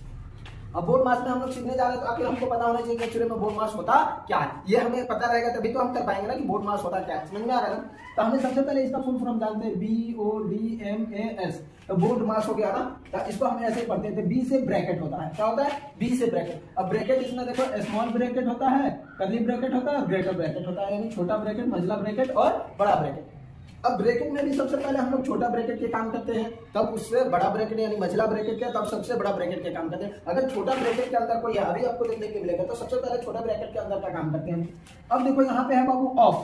अब बोर्ड मास में हम लोग सीखने जा रहे हैं तो आखिर हमको पता होना चाहिए कि एक्चुअली में बोर्ड मास होता क्या है। ये हमें पता रहेगा तभी तो हम कर पाएंगे ना कि बोर्ड मास होता क्या है, समझ में आ रहा है ना। तो हमें सबसे पहले इसका फुल फॉर्म जानते हैं, BODMAS, तो बोर्ड मास हो गया ना। तो इसको हम ऐसे पढ़ते थे, बी से ब्रैकेट होता है, क्या होता है, बी से ब्रैकेट। अब ब्रैकेट इसमें देखो स्मॉल ब्रैकेट होता है, कर्ली ब्रैकेट होता है और ग्रेटर ब्रैकेट होता है, यानी छोटा ब्रैकेट, मझला ब्रैकेट और बड़ा ब्रैकेट। अब ब्रैकेट में भी सबसे पहले हम लोग छोटा ब्रैकेट के काम करते हैं, तब उससे बड़ा ब्रैकेट यानी मझला ब्रैकेट के, तब सबसे बड़ा ब्रैकेट के काम करते हैं। अगर छोटा ब्रैकेट के अंदर कोई अभी आपको देखने को मिलेगा तो सबसे पहले छोटा ब्रैकेट के अंदर का काम करते हैं। अब देखो यहाँ पे है बाबू ऑफ,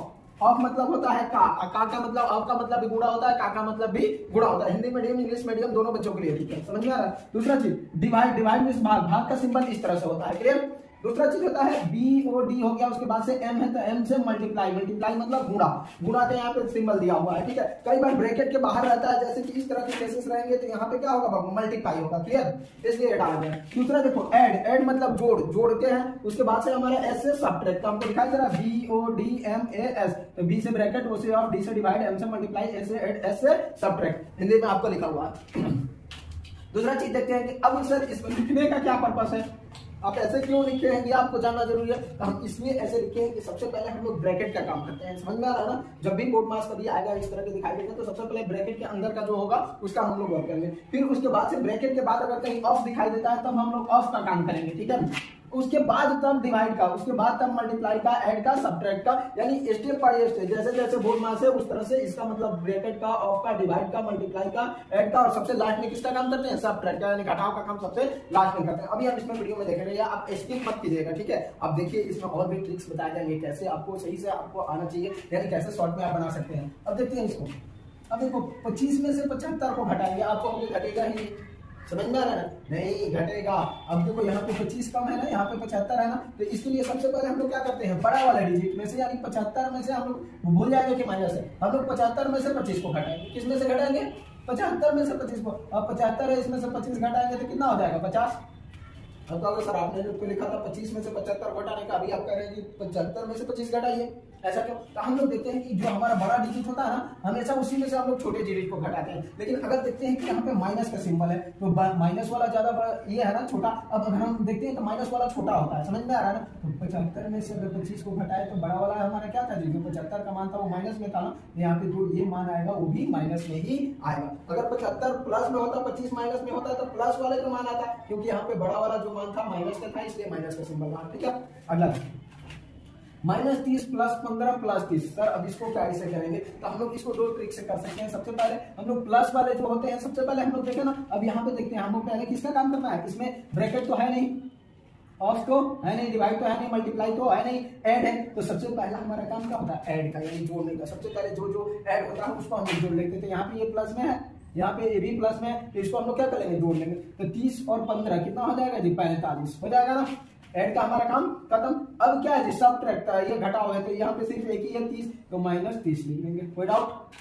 ऑफ मतलब होता है का मतलब, ऑफ का मतलब भी गुणा होता है, का मतलब भी गुणा होता है। हिंदी मीडियम इंग्लिश मीडियम दोनों बच्चों के लिए, ठीक है, समझ में आ रहा है। दूसरा चीज डिवाइड, डिवाइड मींस भाग, भाग का सिंबल इस तरह से होता है, क्लियर। दूसरा चीज होता है BOD हो गया, उसके बाद से M है तो M से मल्टीप्लाई, मल्टीप्लाई मतलब गुणा, गुणा तो यहाँ पे सिंबल दिया हुआ है, ठीक है। कई बार ब्रैकेट के बाहर रहता है, जैसे कि इस तरह के केसेस रहेंगे तो यहाँ पे क्या होगा बाबू, मल्टीप्लाई होगा, क्लियर, इसलिए ऐड आ गया। दूसरा देखो ऐड, ऐड मतलब जोड़, जोड़ते हैं, उसके बाद से हमारा S से सब्ट्रैक्ट, तो हमको दिखाई दे रहा है BODMAS, तो B से ब्रैकेट, O से ऑफ, D से डिवाइड, M से मल्टीप्लाई, S से ऐड, S से सब्ट्रैक्ट, हिंदी में आपको लिखा हुआ है। दूसरा चीज देखते हैं कि अब सर इसमें लिखने का क्या पर्पस है, आप ऐसे क्यों लिखे हैं ये आपको जानना जरूरी है। तो हम इसलिए ऐसे लिखे हैं कि सबसे पहले हम लोग ब्रैकेट का काम करते हैं, समझ में आ रहा है ना। जब भी बोर्ड मास कभी आएगा इस तरह के दिखाई देगा तो सबसे पहले ब्रैकेट के अंदर का जो होगा उसका हम लोग वर्क करेंगे। फिर उसके बाद से ब्रैकेट के बाद अगर कहीं ऑफ दिखाई देता है तब हम लोग ऑफ का काम करेंगे, ठीक है। उसके बाद तब डिवाइड का, उसके बाद तब मल्टीप्लाई का, ऐड का, सब्ट्रैक्ट का, यानी स्टेप बाय स्टेप जैसे जैसे बोर्ड मास है उस तरह से इसका मतलब ब्रैकेट का, ऑफ का, डिवाइड का, मल्टीप्लाई का, ऐड का और सबसे लास्ट में किसका काम करते हैं, सब्ट्रैक्ट का, यानी घटाव का काम सबसे लास्ट में करते हैं। अभी हम इसमें वीडियो में देखेंगे, आप स्किप मत कीजिएगा, ठीक है। अब देखिए इसमें और भी ट्रिक्स बताए जाएंगे कैसे आपको सही से आपको आना चाहिए, यानी कैसे शॉर्ट में आप बना सकते हैं। अब देखते हैं इसको, अब देखो 25 में से 75 को घटाएंगे, आपको घटेगा ही, समझ में आ रहा है, नहीं घटेगा। अब देखो यहाँ पे 25 कम है ना, यहाँ पे 75 है ना, तो इसके लिए सबसे पहले हम लोग क्या करते हैं, बड़ा वाला डिजिट में से यानी 75 में से हम लोग भूल जाएंगे कि माइनस है, हम लोग 75 में से 25 को घटाएंगे। किस में से घटाएंगे, 75 में से 25 को। अब 75 है, इसमें से 25 घटाएंगे तो कितना हो जाएगा 50। अब तो अगर सर आपने जो लिखा था 25 में से 75 घटाने का, अभी आप कह रहे हैं कि 75 में से 25 घटाइए, ऐसा क्यों। तो हम लोग देखते हैं कि जो हमारा बड़ा डिजिट होता है ना, हमेशा उसी में से हम लोग छोटे डिजिट को घटाते हैं। लेकिन अगर देखते हैं कि यहाँ पे माइनस का सिंबल है तो माइनस वाला ज्यादा बड़ा, ये है ना छोटा। अब अगर हम देखते हैं तो माइनस वाला छोटा होता है, समझ में आ रहा है ना। तो 75 में से अगर 25 को घटाए तो बड़ा वाला हमारा क्या था जी, जो 75 का मान था वो माइनस में था ना, यहाँ पे जो ये मान आएगा वो भी माइनस में ही आएगा। अगर 75 प्लस में होता, 25 माइनस में होता तो प्लस वाले का मान आता, क्योंकि यहाँ पे बड़ा वाला जो मान था माइनस का था, इसलिए माइनस का सिंबल था, ठीक है। अगला -30 + 15 + 30, सर अब इसको क्या से करेंगे, तो हम लोग इसको दो ट्रिक से कर सकते हैं। सबसे पहले हम लोग प्लस वाले जो होते हैं, सबसे पहले हम लोग देखें ना, अब यहाँ पे देखते हैं हम लोग पहले किसका काम करना है, इसमें ब्रैकेट तो है नहीं, ऑफ तो है नहीं, डिवाइड तो है नहीं, मल्टीप्लाई तो है नहीं, ऐड है। तो सबसे पहला हमारा काम क्या होता है, ऐड का, यानी जोड़ने का। सबसे पहले जो जो ऐड होता है उसको हम लोग जोड़ लेते थे। यहाँ पे ये प्लस में है, यहाँ पे ये भी प्लस में है, तो इसको हम लोग क्या करेंगे, जोड़ लेंगे। तो 30 और 15 कितना हो जाएगा जी, 45 हो जाएगा ना। ऐड का हमारा काम खत्म। अब क्या है जी, सबट्रैक्ट है, ये घटा हुआ है तो यहाँ पे सिर्फ एक ही है 30, तो -30 लिख देंगे, कोई डाउट।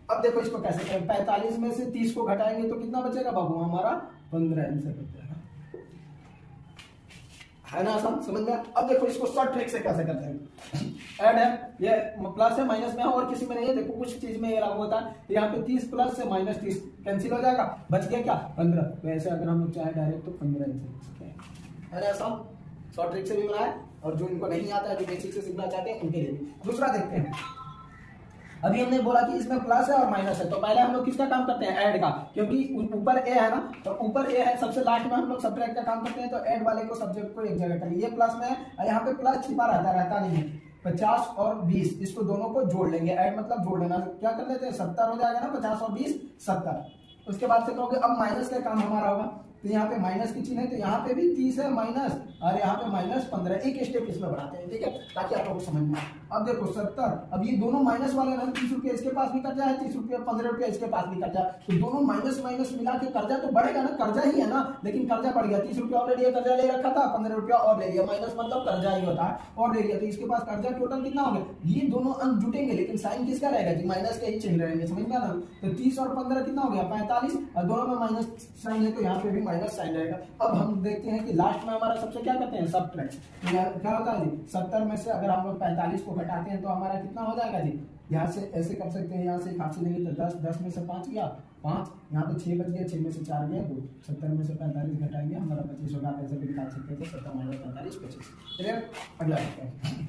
अब देखो इसको कैसे करें, 45 में से 30 को घटाएंगे तो कितना बचेगा बाबू, हमारा 15 आंसर बच जाएगा, है ना आसान, समझ में। अब देखो इसको शॉर्ट ट्रिक से कैसे करते हैं। ऐड है, ये प्लस है माइनस में है और किसी में नहीं है। देखो कुछ चीज में ये लागू होता है, तो यहाँ पे 30 प्लस से -30 कैंसिल हो जाएगा, बच गया क्या 15। तो ऐसे अगर हम लोग चाहे डायरेक्ट तो 15 आंसर लिख सकते हैं, है ना आसान। शॉर्ट ट्रिक से भी बनाए, और जो इनको नहीं आता है, जो बेसिक से सीखना चाहते हैं उनके लिए भी। दूसरा देखते हैं, अभी हमने बोला कि इसमें प्लस है और माइनस है, तो पहले हम लोग किसका काम करते हैं, ऐड का, क्योंकि ऊपर ए है ना, तो ऊपर ए है, सबसे लास्ट में हम लोग सब्ट्रैक्ट का काम करते हैं। तो ऐड वाले को सब्जेक्ट को एक जगह करिए, ये प्लस में है और यहाँ पे प्लस छिपा रहता नहीं है। 50 और 20 इसको दोनों को जोड़ लेंगे, ऐड मतलब जोड़ लेना। क्या कर लेते हैं, 70 हो जाएगा ना, 50 और 20 70। उसके बाद से कहोगे अब माइनस का काम हमारा होगा, तो यहाँ पे माइनस की चिन्ह है, तो यहाँ पे भी 30 है माइनस, और यहाँ पे -15। एक स्टेप इसमें बढ़ाते हैं, ठीक है, ताकि आप लोगों को समझ में आए। अब देखो 70, अब ये दोनों माइनस वाले ना, 30 रुपये इसके पास भी कट जाए, 30 रुपये 15 रुपये इसके पास भी कट जाए, तो दोनों माइनस माइनस मिला के कर्जा तो बढ़ेगा ना, कर्जा ही है ना, लेकिन कर्जा बढ़ गया। 30 रुपया ऑलरेडी कर्जा ले रखा था, 15 रुपया और ले लिया, माइनस मतलब कर्जा ही होता है, और ले लिया, तो इसके पास कर्जा टोटल कितना हो गया। ये दोनों अंक जुटेंगे, लेकिन साइन किसका रहेगा जी, माइनस के ही चिन्ह रहेंगे, समझ में आना। तो 30 और 15 कितना हो गया, 45, और दोनों में माइनस साइन है, तो यहाँ पे भी माइनस साइन रहेगा। अब हम देखते हैं कि लास्ट में हमारा सबसे क्या करते हैं, सबट्रैक्ट। क्या होता है जी, 70 में से अगर हम लोग 45 को घटाते हैं तो हमारा कितना हो जाएगा जी, यहाँ से ऐसे कर सकते हैं, यहाँ से हाथ से लेंगे तो 10, 10 में से 5 गया 5, यहाँ पे 6 बच गया, 6 में से 4 गया 2, 70 में से 45 घटाएंगे, हमारा 25 होगा। ऐसे भी निकाल सकते थे, 70 - 45 25। क्लियर, अगला देखते हैं।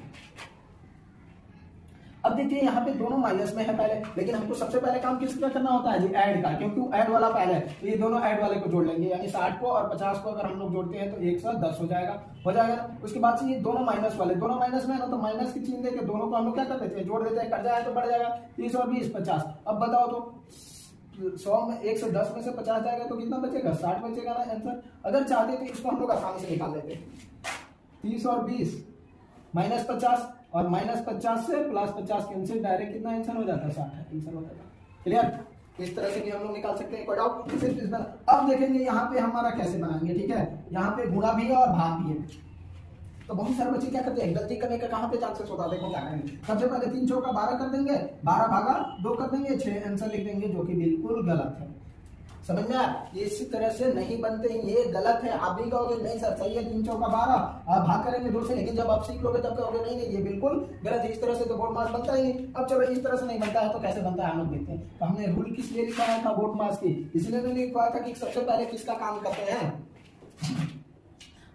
अब देखिए यहाँ पे दोनों माइनस में है पहले, लेकिन हमको सबसे पहले काम किसका करना होता है जी, ऐड का, क्योंकि ऐड वाला पहले है, तो ये दोनों ऐड वाले को जोड़ लेंगे, यानी 60 को और 50 को अगर हम लोग जोड़ते हैं तो 110 हो जाएगा ना। उसके बाद से ये दोनों माइनस वाले, दोनों माइनस में है ना, तो माइनस की चिन्ह देके दोनों को हम लोग क्या कर देते हैं, जोड़ देते हैं, कर जाए तो बढ़ जाएगा 30 और 20 50। अब बताओ तो 100 में 110 में से 50 जाएगा तो कितना बचेगा, 60 बचेगा ना आंसर। अगर चाहते तो इसको हम लोग आसानी से निकाल लेते हैं, 30 और 20 -50 और -50 से +50 कैंसिल, डायरेक्ट कितना आंसर हो जाता है, 60 आंसर हो जाता है। क्लियर, इस तरह से भी हम लोग निकाल सकते हैं, कोई डाउट सिर्फ इस बार। अब देखेंगे यहाँ पे हमारा कैसे बनाएंगे, ठीक है, यहाँ पे गुणा भी है और भाग भी है। तो बहुत सारे बच्चे क्या करते हैं, गलती करने का कहाँ पे चांसेस होता है, देखो क्या करेंगे। सबसे पहले 3 चौका 12 कर देंगे, 12 भागा 2 कर देंगे, 6 आंसर लिख देंगे, जो कि बिल्कुल गलत है। समझ में आया, ये इसी तरह से नहीं बनते, ये गलत है। आप भी कहोगे नहीं सर सही है, 3 चौका 12, आप भाग करेंगे 2 से, लेकिन जब आप सीख लोगे तब कहोगे नहीं ये बिल्कुल गलत है, इस तरह से तो बोर्ड मार्क्स बनता ही नहीं। अब चलो इस तरह से नहीं बनता है तो कैसे बनता है हम लोग देखते हैं। तो हमने रूल किस लिए लिखा था बोर्ड मार्क्स की, इसलिए मैंने लिखा था कि सबसे पहले किसका काम करते हैं।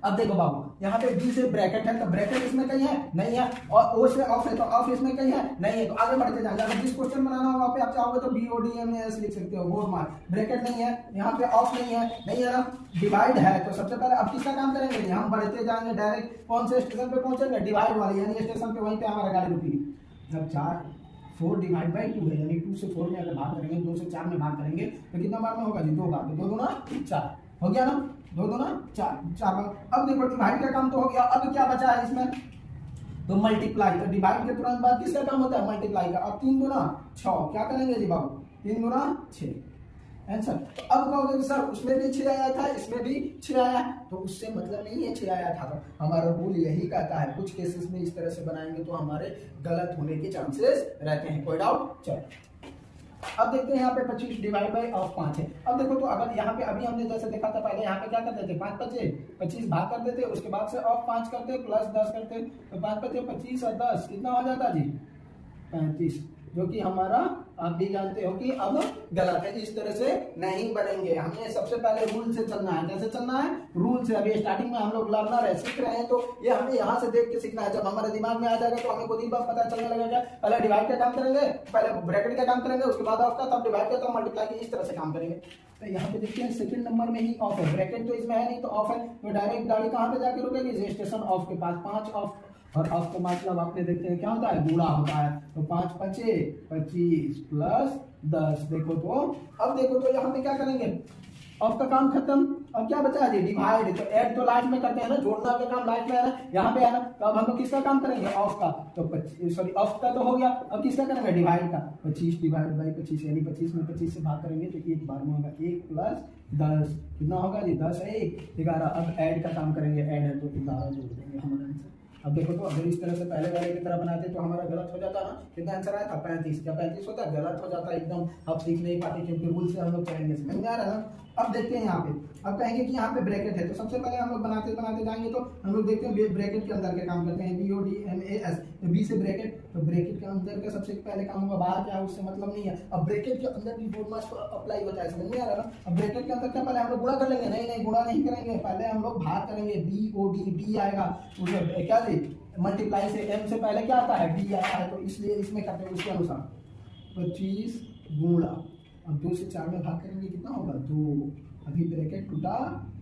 अब देखो बाबू, यहाँ पे बी से ब्रैकेट है, तो ब्रैकेट इसमें कहीं है नहीं है, और ओ से ऑफ है तो ऑफ इसमें कहीं है नहीं है, तो आगे बढ़ते जाएंगे। अगर जिस क्वेश्चन बनाना हो वहाँ पे आप चाहोगे तो BODMAS लिख सकते हो, बोर्ड मार्क। ब्रैकेट नहीं है, यहाँ पे ऑफ नहीं है ना, डिवाइड है, तो सबसे पहले अब किसका काम करेंगे, हम बढ़ते जाएंगे, डायरेक्ट कौन से स्टेशन पे पहुंचेंगे, डिवाइड वाले, यानी स्टेशन पे वहीं पे हमारा गाड़ी रुकेगी। जब 4 डिवाइड बाई 2 है, यानी 2 से 4 में अगर भाग करेंगे, 2 से 4 में भाग करेंगे तो कितना बार में होगा जी, 2 बार, 2 दूना 4 हो गया ना, 2 दूना 4 बार। अब देखो डिवाइड का काम तो हो गया, अब क्या बचा है इसमें, तो मल्टीप्लाई। तो डिवाइड के तुरंत बाद किसका काम होता है, मल्टीप्लाई का। अब 3 दूना 6, क्या करेंगे जी बाबू, 3 दूना 6 आंसर। तो अब कहोगे सर उसमें भी 6 आया था, इसमें भी 6 आया, तो उससे मतलब नहीं है 6 आया था। तो हमारा रूल यही कहता है, कुछ केसेस में इस तरह से बनाएंगे तो हमारे गलत होने के चांसेस रहते हैं, कोई डाउट। चलो अब देखते हैं यहाँ पे 25 डिवाइड बाई ऑफ 5 है। अब देखो तो अगर यहाँ पे अभी हमने जैसे देखा था पहले, यहाँ पे क्या करते थे, 5 बचे 25 भाग कर देते, उसके बाद से ऑफ 5 करते प्लस 10 करते, तो 5 बचे 25 और 10 कितना हो जाता जी, 35, जो कि हमारा आप भी जानते हो कि अब गलत है। इस तरह से नहीं बनेंगे, हमें सबसे पहले रूल से चलना है। कैसे चलना है, रूल से। अभी स्टार्टिंग में हम लोग लर्नर है, सीख रहे हैं, तो ये हमें यहाँ से देख के सीखना है। जब हमारे दिमाग में आ जाएगा तो हमें खुद ही बात पता चलने लगेगा। पहले डिवाइड का काम करेंगे, पहले ब्रैकेट का काम करेंगे, उसके बाद ऑफ का, तब डिवाइड का, तब मल्टीप्लाई की, इस तरह से काम करेंगे। तो यहाँ पे देखते हैं सेकंड नंबर में ही ऑफ है, ब्रैकेट तो इसमें है नहीं तो ऑफ है, तो डायरेक्ट गाड़ी कहाँ पे जाके रुकेगी, स्टेशन ऑफ के पास। 5 ऑफ और ऑफ का मतलब आपने देखते हैं क्या होता है, गुणा होता है। तो 5 5 25 प्लस 10, देखो तो अब देखो तो यहाँ पे क्या करेंगे, ऑफ का काम खत्म। अब क्या बचा है जी, डिवाइड। तो ऐड तो लास्ट में करते हैं ना, जोड़ना का काम लास्ट में है ना, यहाँ पे है ना। तो अब हम लोग किसका काम करेंगे, ऑफ का। तो सॉरी ऑफ का तो हो गया, अब किसका करेंगे, डिवाइड का। 25 डिवाइड बाई 25 यानी 25 में 25 से भाग करेंगे तो एक बार में होगा 1 प्लस 10 कितना होगा जी, 10 है 1 11। अब ऐड का काम करेंगे, ऐड है तो 11 जोड़ देंगे हमारा आंसर। अब देखो तो अगर इस तरह से पहले वाले की तरह बनाते तो हमारा गलत हो जाता ना। कितना आंसर आया था 35, क्या 35 होता, गलत हो जाता एकदम। अब सीख नहीं पाते क्योंकि रूल से हम लोग चलेंगे, समझ में आ रहा है ना। अब देखते हैं यहाँ पे, अब कहेंगे कि यहाँ पे ब्रैकेट है तो सबसे पहले हम लोग बनाते बनाते जाएंगे तो हम लोग देखते हैं ब्रैकेट के अंदर के काम करते हैं, BODMAS। तो बी से ब्रैकेट, तो ब्रैकेट के अंदर का सबसे पहले काम होगा, बाहर क्या है उससे मतलब नहीं है। अब ब्रैकेट के अंदर भी बोर्ड मास अप्लाई होता है, समझ में आ रहा है ना। अब ब्रैकेट के अंदर क्या पहले हम लोग गुणा कर लेंगे, नहीं गुणा नहीं करेंगे, पहले हम लोग भाग करेंगे। BOD आएगा उसे क्या जी, मल्टीप्लाई से m से पहले क्या आता है, d आता है, तो इसलिए इसमें करते हैं उसके अनुसार 25 गुणा। अब 2 से 4 में भाग करेंगे कितना होगा 2। अभी ब्रैकेट टूटा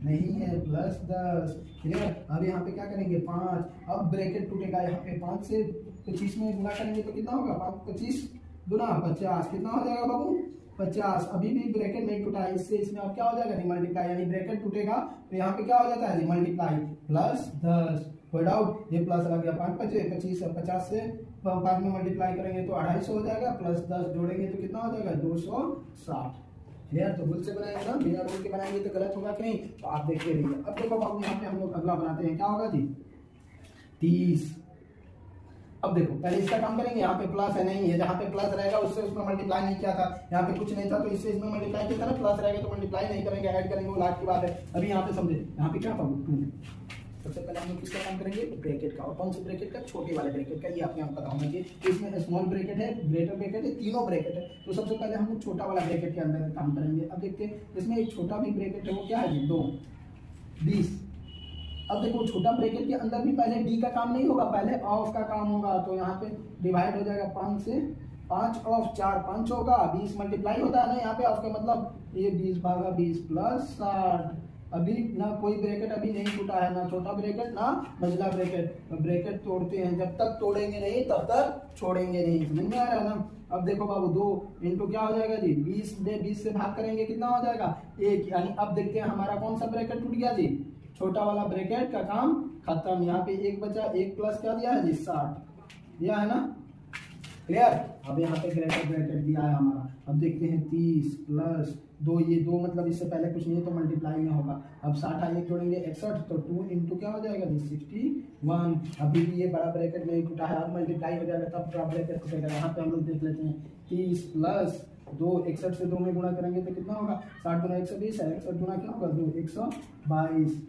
नहीं है, प्लस 10 क्लियर। अब यहाँ पे क्या करेंगे 5। अब ब्रैकेट टूटेगा यहाँ पे 5 से 25 में गुणा करेंगे तो कितना होगा 5 25 गुना 50 कितना हो जाएगा बाबू 50। अभी भी ब्रैकेट नहीं टूटा है, इससे इसमें अब क्या हो जाएगा मल्टीप्लाई, यानी ब्रैकेट टूटेगा तो यहाँ पे क्या हो जाता है मल्टीप्लाई प्लस 10 डाउट। ये प्लस लग गया 5 25 50 से 5 में मल्टीप्लाई करेंगे तो 250 हो जाएगा, प्लस 10 जोड़ेंगे तो कितना हो जाएगा 260। क्लियर। तो रूल से बनाएंगे ना, बिना रूल के बनाएंगे तो गलत होगा कि नहीं, तो आप देखते रहिए। अब देखो बाबू यहाँ पे हम लोग अगला बनाते हैं, क्या होगा जी 30। अब देखो पहले इसका काम करेंगे, यहाँ पे प्लस है नहीं है, जहाँ पे प्लस रहेगा उससे उसमें मल्टीप्लाई नहीं किया था, यहाँ पे कुछ नहीं था तो इससे इसमें मल्टीप्लाई किया था ना, प्लस रहेगा तो मल्टीप्लाई नहीं करेंगे, ऐड करेंगे, वो लास्ट की बात है। अभी यहाँ पे समझे, यहाँ पे क्या था 2। सबसे पहले हम लोग किसका काम करेंगे, ब्रैकेट का। और कौन से ब्रैकेट का, छोटे वाले ब्रैकेट का, ये आपने आपको पता होना चाहिए। इसमें स्मॉल ब्रैकेट है, ग्रेटर ब्रैकेट है, तीनों ब्रैकेट है। तो सबसे पहले हम लोग छोटा वाला ब्रैकेट के अंदर काम करेंगे। अब देखते हैं इसमें एक छोटा भी ब्रैकेट है, वो क्या है जी 2 20। अब देखो छोटा ब्रैकेट के अंदर भी पहले डी का काम नहीं होगा, पहले ऑफ का काम होगा। तो यहाँ पे डिवाइड हो जाएगा 5 से 5 ऑफ 4 5 होगा, 20 मल्टीप्लाई होता है ना यहाँ पे ऑफ का मतलब ये 20 भागा 20 प्लस 60। अभी ना कोई ब्रैकेट अभी नहीं टूटा है, ना छोटा ब्रैकेट ना मझला ब्रैकेट। तो ब्रैकेट तोड़ते हैं, जब तक तोड़ेंगे नहीं तब तक छोड़ेंगे नहीं, समझ में आ रहा है ना। अब देखो बाबू 2 इंटू क्या हो जाएगा जी 20 से भाग करेंगे कितना हो जाएगा 1, यानी अब देखते हैं हमारा कौन सा ब्रैकेट टूट गया जी, छोटा वाला ब्रैकेट का काम खत्म। यहाँ पे 1 बचा, 1 प्लस क्या दिया है जी 60 दिया है ना, क्लियर। अब यहाँ पे ग्रेटर ब्रैकेट दिया है हमारा। अब देखते हैं 30 प्लस 2, ये 2 मतलब इससे पहले कुछ नहीं है तो मल्टीप्लाई में होगा। अब 60 1 जोड़ेंगे 61, तो 2 इंटू क्या हो जाएगा जी 61। अभी भी ये बड़ा ब्रैकेट नहीं टूटा है, अब मल्टीप्लाई हो जाएगा तब बड़ा ब्रैकेट टूटेगा। यहाँ पे हम लोग देख लेते हैं 30 प्लस 2 61 से 2 में गुणा करेंगे तो कितना होगा 60 गुना 120 है, 61 गुना क्या होगा 2 122।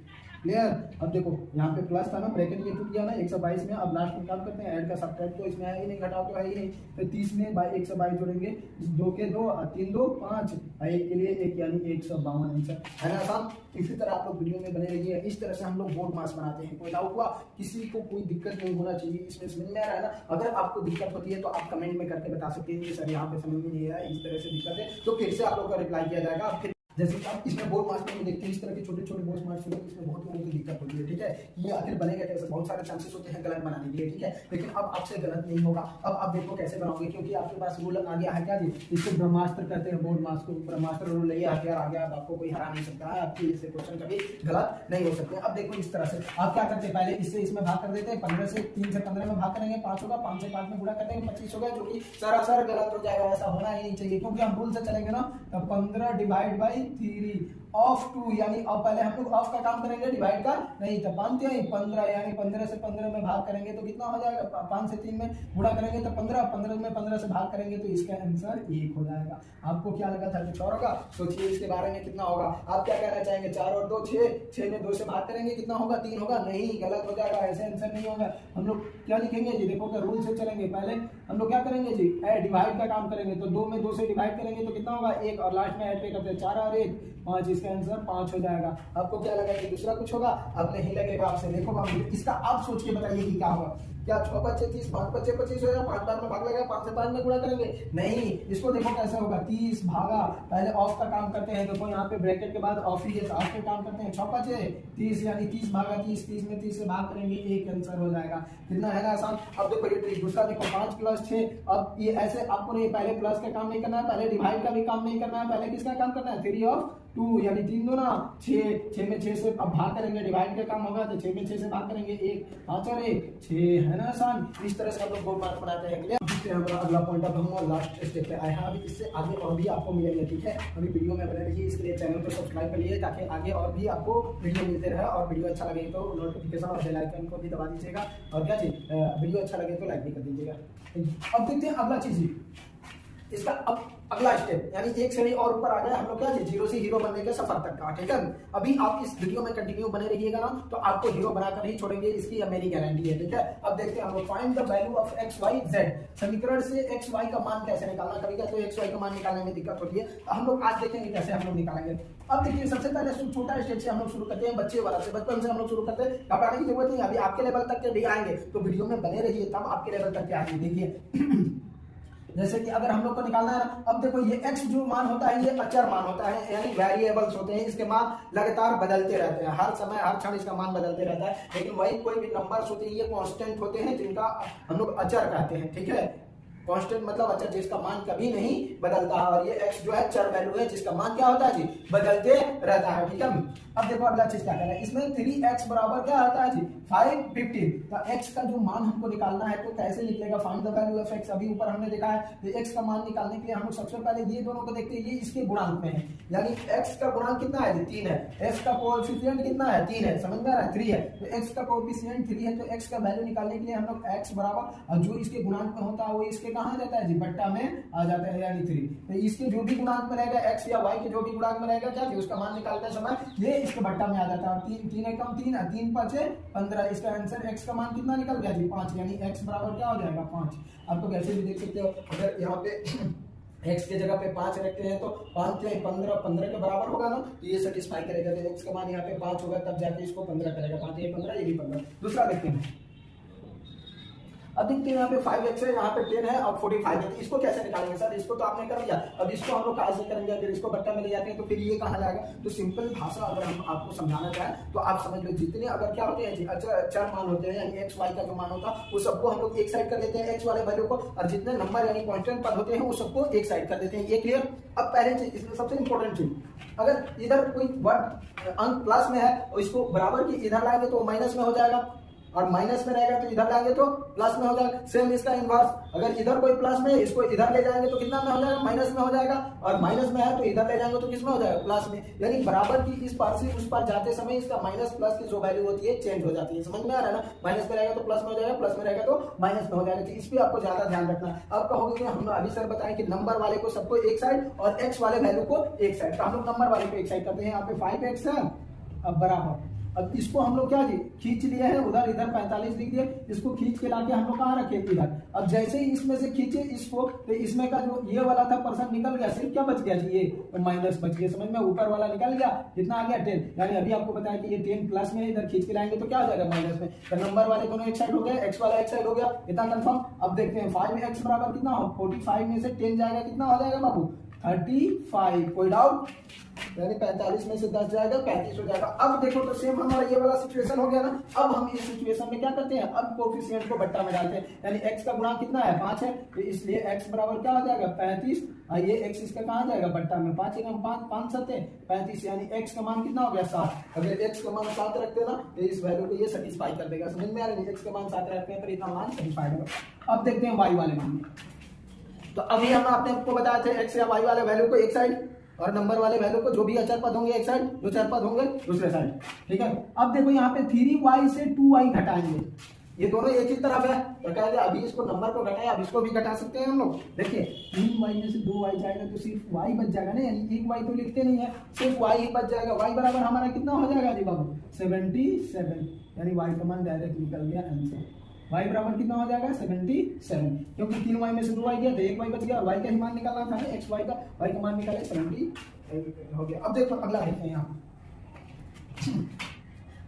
क्लियर। अब देखो यहाँ पे प्लस था ना, ब्रैकेट ये टूट गया ना 122 में। अब लास्ट में काम करते हैं ऐड का, सब्ट्रैक्ट तो इसमें है ही नहीं, घटाव तो है ही नहीं। तो 30 में 122 जोड़ेंगे, 2 के 2 3 2 5, 1 के लिए 1 यानी 152 आंसर है ना आसान। इसी तरह आप लोग वीडियो में बने रहिए। इस तरह से हम लोग बोर्ड मास बनाते हैं। कोई डाउट हुआ, किसी को कोई दिक्कत नहीं होना चाहिए, इसमें समझ में आ रहा है ना। अगर आपको दिक्कत होती है तो आप कमेंट में करके बता सकते हैं सर यहाँ पे समझ में नहीं आया, इस तरह से दिक्कत है, तो फिर से आप लोग का रिप्लाई किया जाएगा। फिर जैसे कि आप इसमें बोर्ड मार्क्स में देखते हैं इस तरह के छोटे छोटे बोर्ड मार्क्स होते हैं, इसमें बहुत लोगों की दिक्कत होती है, ठीक है। ये आखिर बनेगा कैसे, बहुत सारे चांसेस होते हैं गलत बनाने के लिए, ठीक है। लेकिन अब आपसे गलत नहीं होगा। अब आप देखो कैसे बनाओगे, क्योंकि आपके पास रूल आ गया है क्या जी, इसको ब्रह्मास्त्र कहते हैं। बोर्ड मार्क्स को ब्रह्मास्त्र रूल नहीं हथियार आ गया, अब आपको कोई हरा नहीं सकता है, आपके इससे क्वेश्चन कभी गलत नहीं हो सकते। अब देखो इस तरह से आप क्या करते हैं, पहले इससे इसमें भाग कर देते हैं, 15 से 3 से 15 में भाग करेंगे 5 होगा, 5 से 5 में गुणा कर देंगे 25 होगा, जो कि सरासर गलत हो जाएगा, ऐसा होना ही नहीं चाहिए। क्योंकि हम रूल से चलेंगे ना, तो 15 डिवाइड बाई 3 ऑफ 2, यानी अब पहले हम लोग ऑफ का काम करेंगे, डिवाइड का नहीं। तो 15 यानी 15 से 15 में भाग करेंगे तो कितना हो जाएगा, 5 से 3 में गुणा करेंगे तो 15 में 15 से भाग करेंगे तो इसका आंसर 1 हो जाएगा। आपको क्या लगा था कुछ और होगा, सोचिए इसके बारे में कितना होगा। आप क्या कहना चाहेंगे, 4 और 2 6 में 2 से भाग करेंगे कितना होगा 3 होगा, नहीं गलत हो जाएगा, ऐसे आंसर नहीं होगा। हम लोग क्या लिखेंगे जी, देखो रूल से चलेंगे, पहले हम लोग क्या करेंगे जी डिवाइड का काम करेंगे। तो 2 में 2 से डिवाइड करेंगे तो कितना होगा 1, और लास्ट में ऐड पे करते हैं 4 और 1 5, इसका आंसर 5 हो जाएगा। आपको क्या लगा कि दूसरा कुछ होगा, अब नहीं लगेगा आपसे। देखो इसका आप सोच के बताइए कि क्या होगा। क्या 6 5 30, 5 5 25 हो जाएगा, 5 बार में भाग लगेगा, 5 से 5 में गुणा करेंगे, नहीं। इसको देखो कैसे होगा, 30 भागा, पहले ऑफ का काम करते हैं, देखो यहाँ पे ब्रैकेट के बाद ऑफ ही है, ऑफ के काम करते हैं, 6 5 30 यानी 30 भागा 30, 30 में 30 से भाग करेंगे, एक आंसर हो जाएगा। कितना है ना आसान। अब देखो ये ट्रिक दूसरा देखो, 5 प्लस 6, अब ये ऐसे आपको नहीं, पहले प्लस का काम नहीं करना है, पहले डिवाइड का भी काम नहीं करना है, पहले किसका काम करना है, 3 ऑफ 2 यानी 3 2 ना 6, 6 में 6 से अब भाग करेंगे, डिवाइड का काम होगा तो 6 में 6 से भाग करेंगे, 1 5 और 1 6, है ना आसान। इस तरह से हम लोग बोर्ड मार्क बनाते हैं। क्लियर। हमारा अगला पॉइंट अब हम लास्ट स्टेप पे आए हैं, अभी इससे आगे और भी आपको मिलेंगे, ठीक है। अभी वीडियो में बने रहिए, इसके लिए चैनल को सब्सक्राइब करिए ताकि आगे और भी आपको वीडियो मिलते रहे, और वीडियो अच्छा लगे तो नोटिफिकेशन और बेल आइकन को भी दबा दीजिएगा, और क्या चीज वीडियो अच्छा लगे तो लाइक भी कर दीजिएगा। अब देखते हैं अगला चीज, इसका अब अगला स्टेप यानी एक श्रेणी और ऊपर आ गया हम लोग, क्या जीरो से हीरो बनने के सफर तक का, ठीक है। अभी आप इस वीडियो में कंटिन्यू बने रहिएगा ना, तो आपको हीरो बनाकर ही छोड़ेंगे, इसकी मेरी गारंटी है, ठीक है। अब देखते हैं हम लोग, find the value of X Y Z. समीकरण से एक्स वाई का मान कैसे निकालना, कभी तो एक्स वाई का मान निकालने में दिक्कत होती है, तो हम लोग आज देखेंगे कैसे हम लोग निकालेंगे। अब देखिए सबसे पहले छोटा स्टेप से हम लोग शुरू करते हैं, बच्चे वाला से, बचपन से हम लोग शुरू करते हैं, घबराने की जरूरत नहीं। अभी आपके लेवल तक के भी आएंगे तो वीडियो में बने रहिए, तब आपके लेवल तक के आएंगे। देखिए जैसे कि अगर हम लोग को निकालना है, अब देखो ये x जो मान होता है ये अचर मान होता है, यानी वेरिएबल्स होते हैं, इसके मान लगातार बदलते रहते हैं, हर समय हर क्षण इसका मान बदलते रहता है। लेकिन वही कोई भी नंबर्स होते हैं ये कांस्टेंट होते हैं, जिनका हम लोग अचर कहते हैं, ठीक है। कांस्टेंट मतलब अचर जिसका मान कभी नहीं बदलता है, और ये x जो है चर वैल्यू है जिसका मान क्या होता है जी, बदलते रहता है, ठीक है। अब देखो अगला चीज क्या कह रहा है, इसमें 3x बराबर क्या होता है जी 550। तो x का जो मान हमको निकालना है तो कैसे निकलेगा, find the value of x। अभी ऊपर हमने देखा है कि x का मान निकालने के लिए हम लोग सबसे पहले ये दोनों को देखते हैं, ये इसके गुणांक में है, यानी x का गुणांक कितना है, 3 है, x का कोएफिशिएंट कितना है, 3 है, समझ में आ रहा है, 3 है, तो x का कोएफिशिएंट 3 है, तो x का वैल्यू निकालने के लिए हम लोग x बराबर, और जो इसके गुणांक में होता है वो इसके कहां जाता है जी, बट्टा में आ जाता है, यानी 3। तो इसके जो भी गुणांक में रहेगा, x या y के जो भी गुणांक में रहेगा, क्या उसका मान निकालते समय ये इसके बट्टा में आ जाता है। 3 एकम 3 है, 3 5 15, इसका आंसर x का मान कितना निकल गया जी 5, यानी x बराबर क्या हो जाएगा 5। आप तो कैसे भी देख सकते हो, अगर यहाँ पे x के जगह पे 5 रखते हैं तो 5 से 15 15 के बराबर होगा ना, तो ये सेटिस्फाई करेगा, तो x का मान यहाँ पे 5 होगा, तब जाके इसको 15 करेगा, 5 ये 15 ये भी 15। दूसरा देखते हैं, अब देखते हैं यहाँ पे 5x है, यहाँ पे 10 है और 45 है, तो इसको कैसे निकालेंगे सर, इसको तो आपने कर लिया, अब इसको हम लोग कैसे करेंगे, अगर इसको बट्टा में ले जाते हैं तो फिर ये कहाँ जाएगा। तो सिंपल भाषा अगर हम आपको समझाना चाहें तो आप समझ लो, जितने अगर क्या होते हैं चार मान होते हैं, यानी एक्स वाई का जो मान होता है वो सबको हम लोग एक साइड कर देते हैं एक्स वाले वैल्यू को, और जितने नंबर यानी कांस्टेंट पद होते हैं वो सबको एक साइड कर देते हैं। ये क्लियर। अब पहले चीज, इसमें सबसे इंपॉर्टेंट चीज, अगर इधर कोई वर्ड अंक प्लस में है और इसको बराबर की इधर लाएंगे तो माइनस में हो जाएगा, और माइनस में रहेगा तो इधर लाएंगे तो प्लस में हो जाएगा। सेम इसका इनवर्स, अगर इधर कोई प्लस में इसको इधर ले जाएंगे तो कितना में हो जाएगा, माइनस में हो जाएगा, और माइनस में है तो इधर ले जाएंगे तो किस में हो जाएगा, प्लस में। यानी बराबर की इस पार से उस पार जाते समय इसका माइनस प्लस की जो वैल्यू होती है चेंज हो जाती है, समझ में आ रहा है ना। माइनस में रहेगा तो प्लस में हो जाएगा, प्लस में रहेगा तो माइनस में हो जाएगा, तो इस पर आपको ज्यादा ध्यान रखना। अब कहोगे कि हम अभी सर बताएं कि नंबर वाले को सबको एक साइड और एक्स वाले वैल्यू को एक साइड, तो हम लोग नंबर वाले को एक साइड करते हैं। यहाँ पे 5x है, अब बराबर, अब इसको हम लोग क्या जी खींच लिए हैं उधर, इधर 45 लिख दिए, इसको खींच के लाके हम लोग कहाँ रखे इधर। अब जैसे ही इसमें से खींचे इसको, तो इसमें का जो ये वाला था परसेंट निकल गया, सिर्फ क्या बच गया जी ये माइनस बच गया, समझ में, ऊपर वाला निकल गया, कितना आ गया 10, यानी अभी आपको बताया कि ये 10 प्लस में, इधर खींच के लाएंगे तो क्या हो जाएगा माइनस में। तो नंबर वाले दोनों एक साइड हो गया, एक्स वाला एक साइड हो गया, इतना कंफर्म। अब देखते हैं 5x बराबर कितना हो, 45 में से 10 जाएगा, कितना हो जाएगा बाबू 35, कोई डाउट, यानी 45 में से 10 जाएगा 35 हो जाएगा। अब देखो तो सेम हमारा ये वाला सिचुएशन हो गया ना। अब हम इस सिचुएशन में क्या करते हैं, अब कोएफिशिएंट को बट्टा में डालते हैं, यानी x का गुणांक कितना है 5 है, तो इसलिए x बराबर क्या हो जाएगा 35, और ये x इसका कहाँ जाएगा बट्टा में, 5 एकम 5 5 7 35, यानी x का मान कितना हो गया 7। अगर x का मान 7 रखते हैं ना तो इस वैल्यू को ये सेटिस्फाई कर देगा, समझ में आ रहा है, x का मान 7 रखते हैं तो इतना मान सेटिस्फाई होगा। अब देखते हैं y वाले मान, तो अभी हम आपने आपको बताया थे x या y वाले वैल्यू को एक साइड और नंबर वाले वैल्यू को जो भी अचर पद होंगे एक साइड, जो चर पद होंगे दूसरे साइड, ठीक है। अब देखो यहाँ पे 3y से 2y घटाएंगे, ये दोनों एक ही तरफ है, तो कहेंगे अभी इसको नंबर को घटाया, अब इसको भी घटा सकते हैं हम लोग। देखिए 3y में से 2y जाएगा तो सिर्फ y बच जाएगा ना, यानी एक y तो लिखते नहीं है, सिर्फ y ही बच जाएगा। y बराबर हमारा कितना हो जाएगा जी बाबू 77, यानी y का मान डायरेक्ट निकल गया आंसर। y बराबर कितना हो जाएगा 77, क्योंकि 3y में से 2y गया तो 1y बच गया, और y का ही मान निकालना था ना, x y का, y का मान निकाले 70 हो गया। अब देखो अगला देखते हैं यहाँ,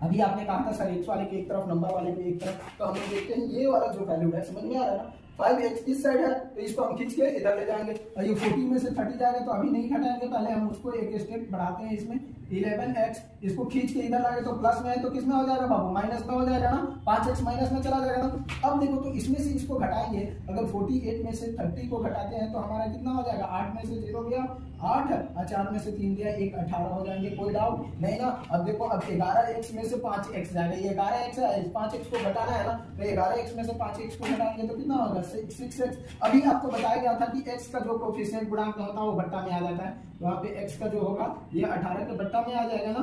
अभी आपने कहा था सर एक्स वाले के एक तरफ नंबर वाले के एक तरफ, तो हम लोग देखते हैं ये वाला जो वैल्यू है, समझ में आ रहा है ना, 5x इस साइड है तो इसको हम खींच के इधर ले जाएंगे, और ये 40 में से 30 जाएगा तो अभी नहीं घटाएंगे, पहले हम उसको एक स्टेप बढ़ाते हैं इसमें 11x, इसको खींच के इधर लाएंगे तो प्लस में है तो किस में हो जाएगा बाबू, माइनस में हो जाएगा ना, 5x माइनस में चला जाएगा ना। अब देखो तो इसमें से इसको घटाएंगे, अगर 48 में से 30 को घटाते हैं तो हमारा कितना हो जाएगा, 8 में से 0 गया 8, और 4 में से 3 गया 1, 18 हो जाएंगे, कोई डाउट नहीं ना। अब देखो अब 11x में से 5x जाएगा, ये 11x है, 5x को घटाना है ना, तो 11x में से 5x को घटाएंगे तो कितना होगा 6x। अभी आपको बताया गया था कि x का जो कोफिशिएंट गुणांक होता है वो बट्टा में आ जाता है, तो यहाँ पे x का जो होगा ये 18 के बट्टा में आ जाएगा ना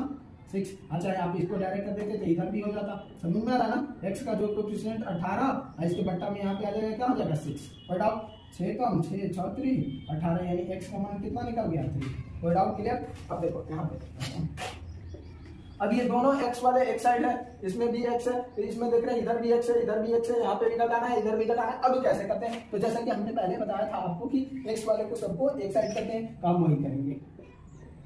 6। अच्छा आप इसको डायरेक्ट कर देते तो इधर भी हो जाता, समझ में आ रहा ना, x का जो कोफिशिएंट 18 और इसके बट्टा में यहाँ पे आ जाएगा, क्या हो जाएगा 6। कोई डाउट, 6 कम 6 6 3 18, यानी x का मान कितना निकल गया 3। कोई डाउट, क्लियर। अब देखो यहाँ पे अब ये दोनों x वाले एक साइड है, इसमें भी x है, तो इसमें देख रहे हैं इधर भी x है इधर भी x है, यहाँ पे भी घटाना है इधर भी घटाना है। अब कैसे करते हैं, तो जैसा कि हमने पहले बताया था आपको कि x वाले को सबको एक साइड करते हैं, काम वही करेंगे।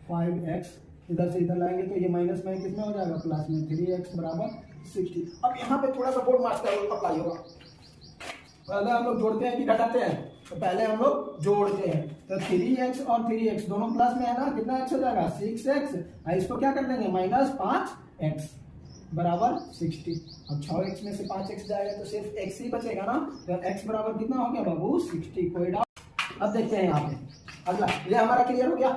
5x इधर से इधर लाएंगे तो ये माइनस में कितना हो जाएगा, प्लस में 3x बराबर 60। अब यहाँ पे थोड़ा सा बोर्ड मास्टर अप्लाई होगा, पहले हम लोग जोड़ते हैं कि घटाते हैं, तो पहले हम लोग जोड़ते हैं, तो 3x और 3x दोनों प्लस में है ना, कितना x हो जाएगा 6x, इसको क्या कर देंगे माइनस 5x बराबर 60। अब 6x में से 5x जाएगा तो सिर्फ x ही बचेगा ना, तो x बराबर कितना हो गया बाबू 60। कोई डाउट। अब देखते हैं यहाँ पे अगला, ये हमारा क्लियर हो गया।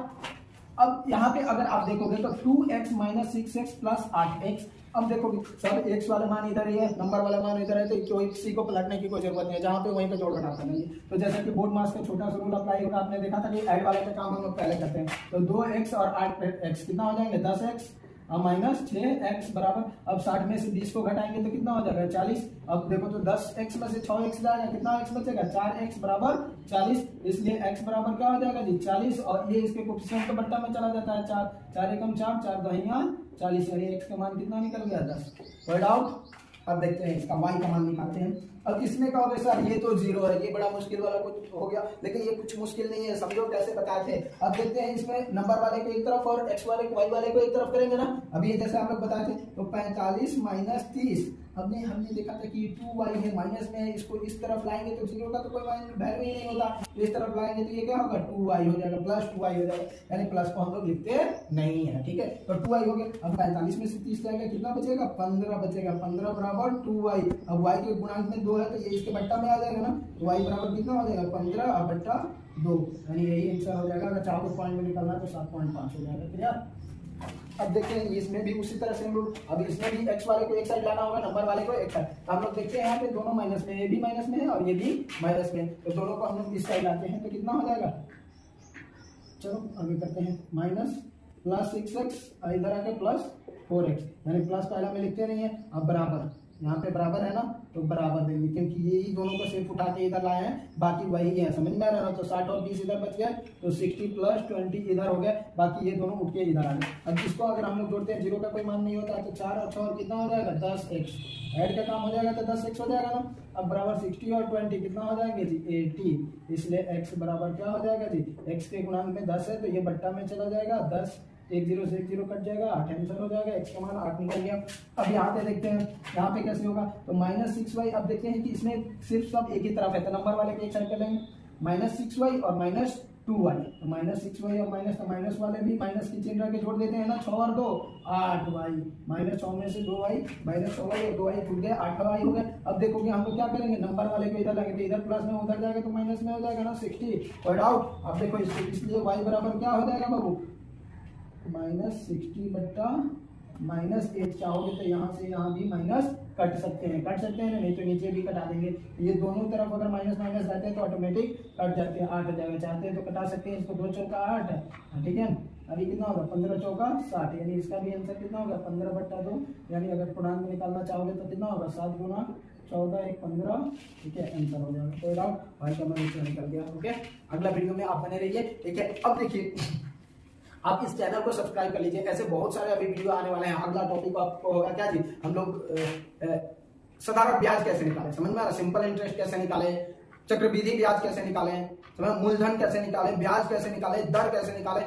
अब यहाँ पे अगर आप देखोगे तो 2x minus 6x plus 8x, अब देखोगे सर x वाला मान इधर ही है, नंबर वाला मान इधर है, तो किसी को पलटने की कोई जरूरत नहीं है, जहाँ पे वहीं पे जोड़ घटा करेंगे। तो जैसे कि बोर्ड मास का छोटा सा रूल अप्लाई होगा, आपने देखा था कि ऐड वाले का काम हम लोग पहले करते हैं, तो 2x और 8x कितना हो जाएंगे 10x और माइनस 6x बराबर, अब 60 में से 20 को घटाएंगे तो कितना हो जाएगा 40। अब देखो तो 10x में से 6x जाएगा, कितना x बचेगा 4x बराबर 40, इसलिए x बराबर क्या हो जाएगा जी 40, और ये इसके कोफिशिएंट के बट्टा में चला जाता है 4, 4 एकम 4, 4 दहिया 40, यानी x का मान कितना निकल गया 10। कोई डाउट। अब देखते हैं इसका y का मान निकालते हैं। अब इसमें क्या होगा सर, ये तो 0 है, ये बड़ा मुश्किल वाला कुछ हो गया, लेकिन ये कुछ मुश्किल नहीं है, समझो कैसे बताए थे। अब देखते हैं इसमें नंबर वाले को एक तरफ और x वाले को y वाले को एक तरफ करेंगे ना। अभी ये जैसे हम लोग बताए थे, तो 45 माइनस 30, हमने देखा था कि 2y है माइनस में है, इसको इस तरफ लाएंगे तो 0 का तो कोई वैल्यू ही नहीं होता, इस तरफ लाएंगे तो ये क्या होगा 2y हो जाएगा, प्लस 2y हो जाएगा, यानी प्लस को हम लोग लिखते नहीं है, ठीक है। तो 2y हो गया। अब 45 में से 30 जाएगा, कितना बचेगा 15 बचेगा, 15 बराबर 2y। अब y के गुणांक में 2 है तो ये इसके बट्टा में आ जाएगा ना, तो y बराबर कितना हो जाएगा 15 और बट्टा 2, यानी यही आंसर हो जाएगा। अगर चाहो तो पॉइंट में निकलना तो 7.5 हो जाएगा, क्लियर। अब देखते हैं इसमें भी उसी तरह से हम लोग, अब इसमें भी x वाले को एक साइड लाना होगा, नंबर वाले को एक साइड, तो हम लोग देखते हैं यहाँ पे दोनों माइनस में, ये भी माइनस में है और ये भी माइनस में, तो दोनों को हम लोग इस साइड लाते हैं तो कितना हो जाएगा, चलो आगे करते हैं, माइनस प्लस 6x इधर आके प्लस 4x, यानी प्लस पहला में लिखते नहीं है, अब बराबर यहाँ पे बराबर है ना, तो बराबर देंगे क्योंकि ये ही दोनों को सिर्फ उठा के इधर लाए हैं, बाकी वही है, समझ में आ रहा है। तो 60 और 20 इधर बच गए, तो 60 प्लस 20 इधर हो गया, बाकी ये दोनों उठ के इधर आ गए। अब इसको अगर हम लोग जोड़ते हैं 0 का कोई मान नहीं होता, तो 4 और 6 कितना हो जाएगा 10x, ऐड का काम हो जाएगा तो 10x हो जाएगा ना। अब बराबर 60 और 20 कितना हो जाएंगे जी 80, इसलिए x बराबर क्या हो जाएगा जी, x के गुणांक में 10 है तो ये बट्टा में चला जाएगा 10, 1 0 से 1 0 कट जाएगा, 8 आंसर हो जाएगा, x का मान 8 निकल गया। अब यहाँ पे देखते हैं यहाँ पे कैसे होगा, तो माइनस 6y, अब देखते हैं कि इसमें सिर्फ सब एक ही तरफ है, तो नंबर वाले के एक साइड कर लेंगे, माइनस 6y और माइनस 2y, तो माइनस 6y और माइनस, तो माइनस वाले भी माइनस की चिन्ह के जोड़ देते हैं ना, 6 और 2 8y, माइनस 6 में से 2y, माइनस 6y और 2y छूट गया, 8y हो गया। अब देखोगे हम लोग क्या करेंगे, नंबर वाले को इधर लगेंगे, इधर प्लस में उधर जाएगा तो माइनस में हो जाएगा ना 60। और डाउट। अब देखो इसलिए y बराबर क्या हो जाएगा बाबू, माइनस 60 बट्टा माइनस 8, चाहोगे तो यहाँ से यहाँ भी माइनस कट सकते हैं, नहीं तो नीचे भी कटा देंगे। ये दोनों तरफ अगर माइनस माइनस जाते हैं तो ऑटोमेटिक कट जाते हैं, 8 हो जाएगा, चाहते हैं तो कटा सकते हैं इसको, 2 चौका 8, ठीक है। अभी कितना होगा 15 चौका 60, यानी इसका भी आंसर कितना होगा 15 बट्टा 2, यानी अगर पूर्णांक में निकालना चाहोगे तो कितना होगा 7 गुना 14 1 15, ठीक है, आंसर हो जाएगा। कोई डाउट, भाई का मान निकल गया। ओके, अगला वीडियो में आप बने रहिए, ठीक है। अब देखिए आप इस चैनल को सब्सक्राइब कर लीजिए, ऐसे बहुत सारे अभी वीडियो आने वाले हैं। अगला टॉपिक आपको होगा क्या जी, हम लोग साधारण ब्याज कैसे निकालें, समझ में आ रहा, सिंपल इंटरेस्ट कैसे निकालें, चक्रवृद्धि ब्याज कैसे निकालें, मूलधन कैसे निकालें, ब्याज कैसे निकालें, दर कैसे निकालें।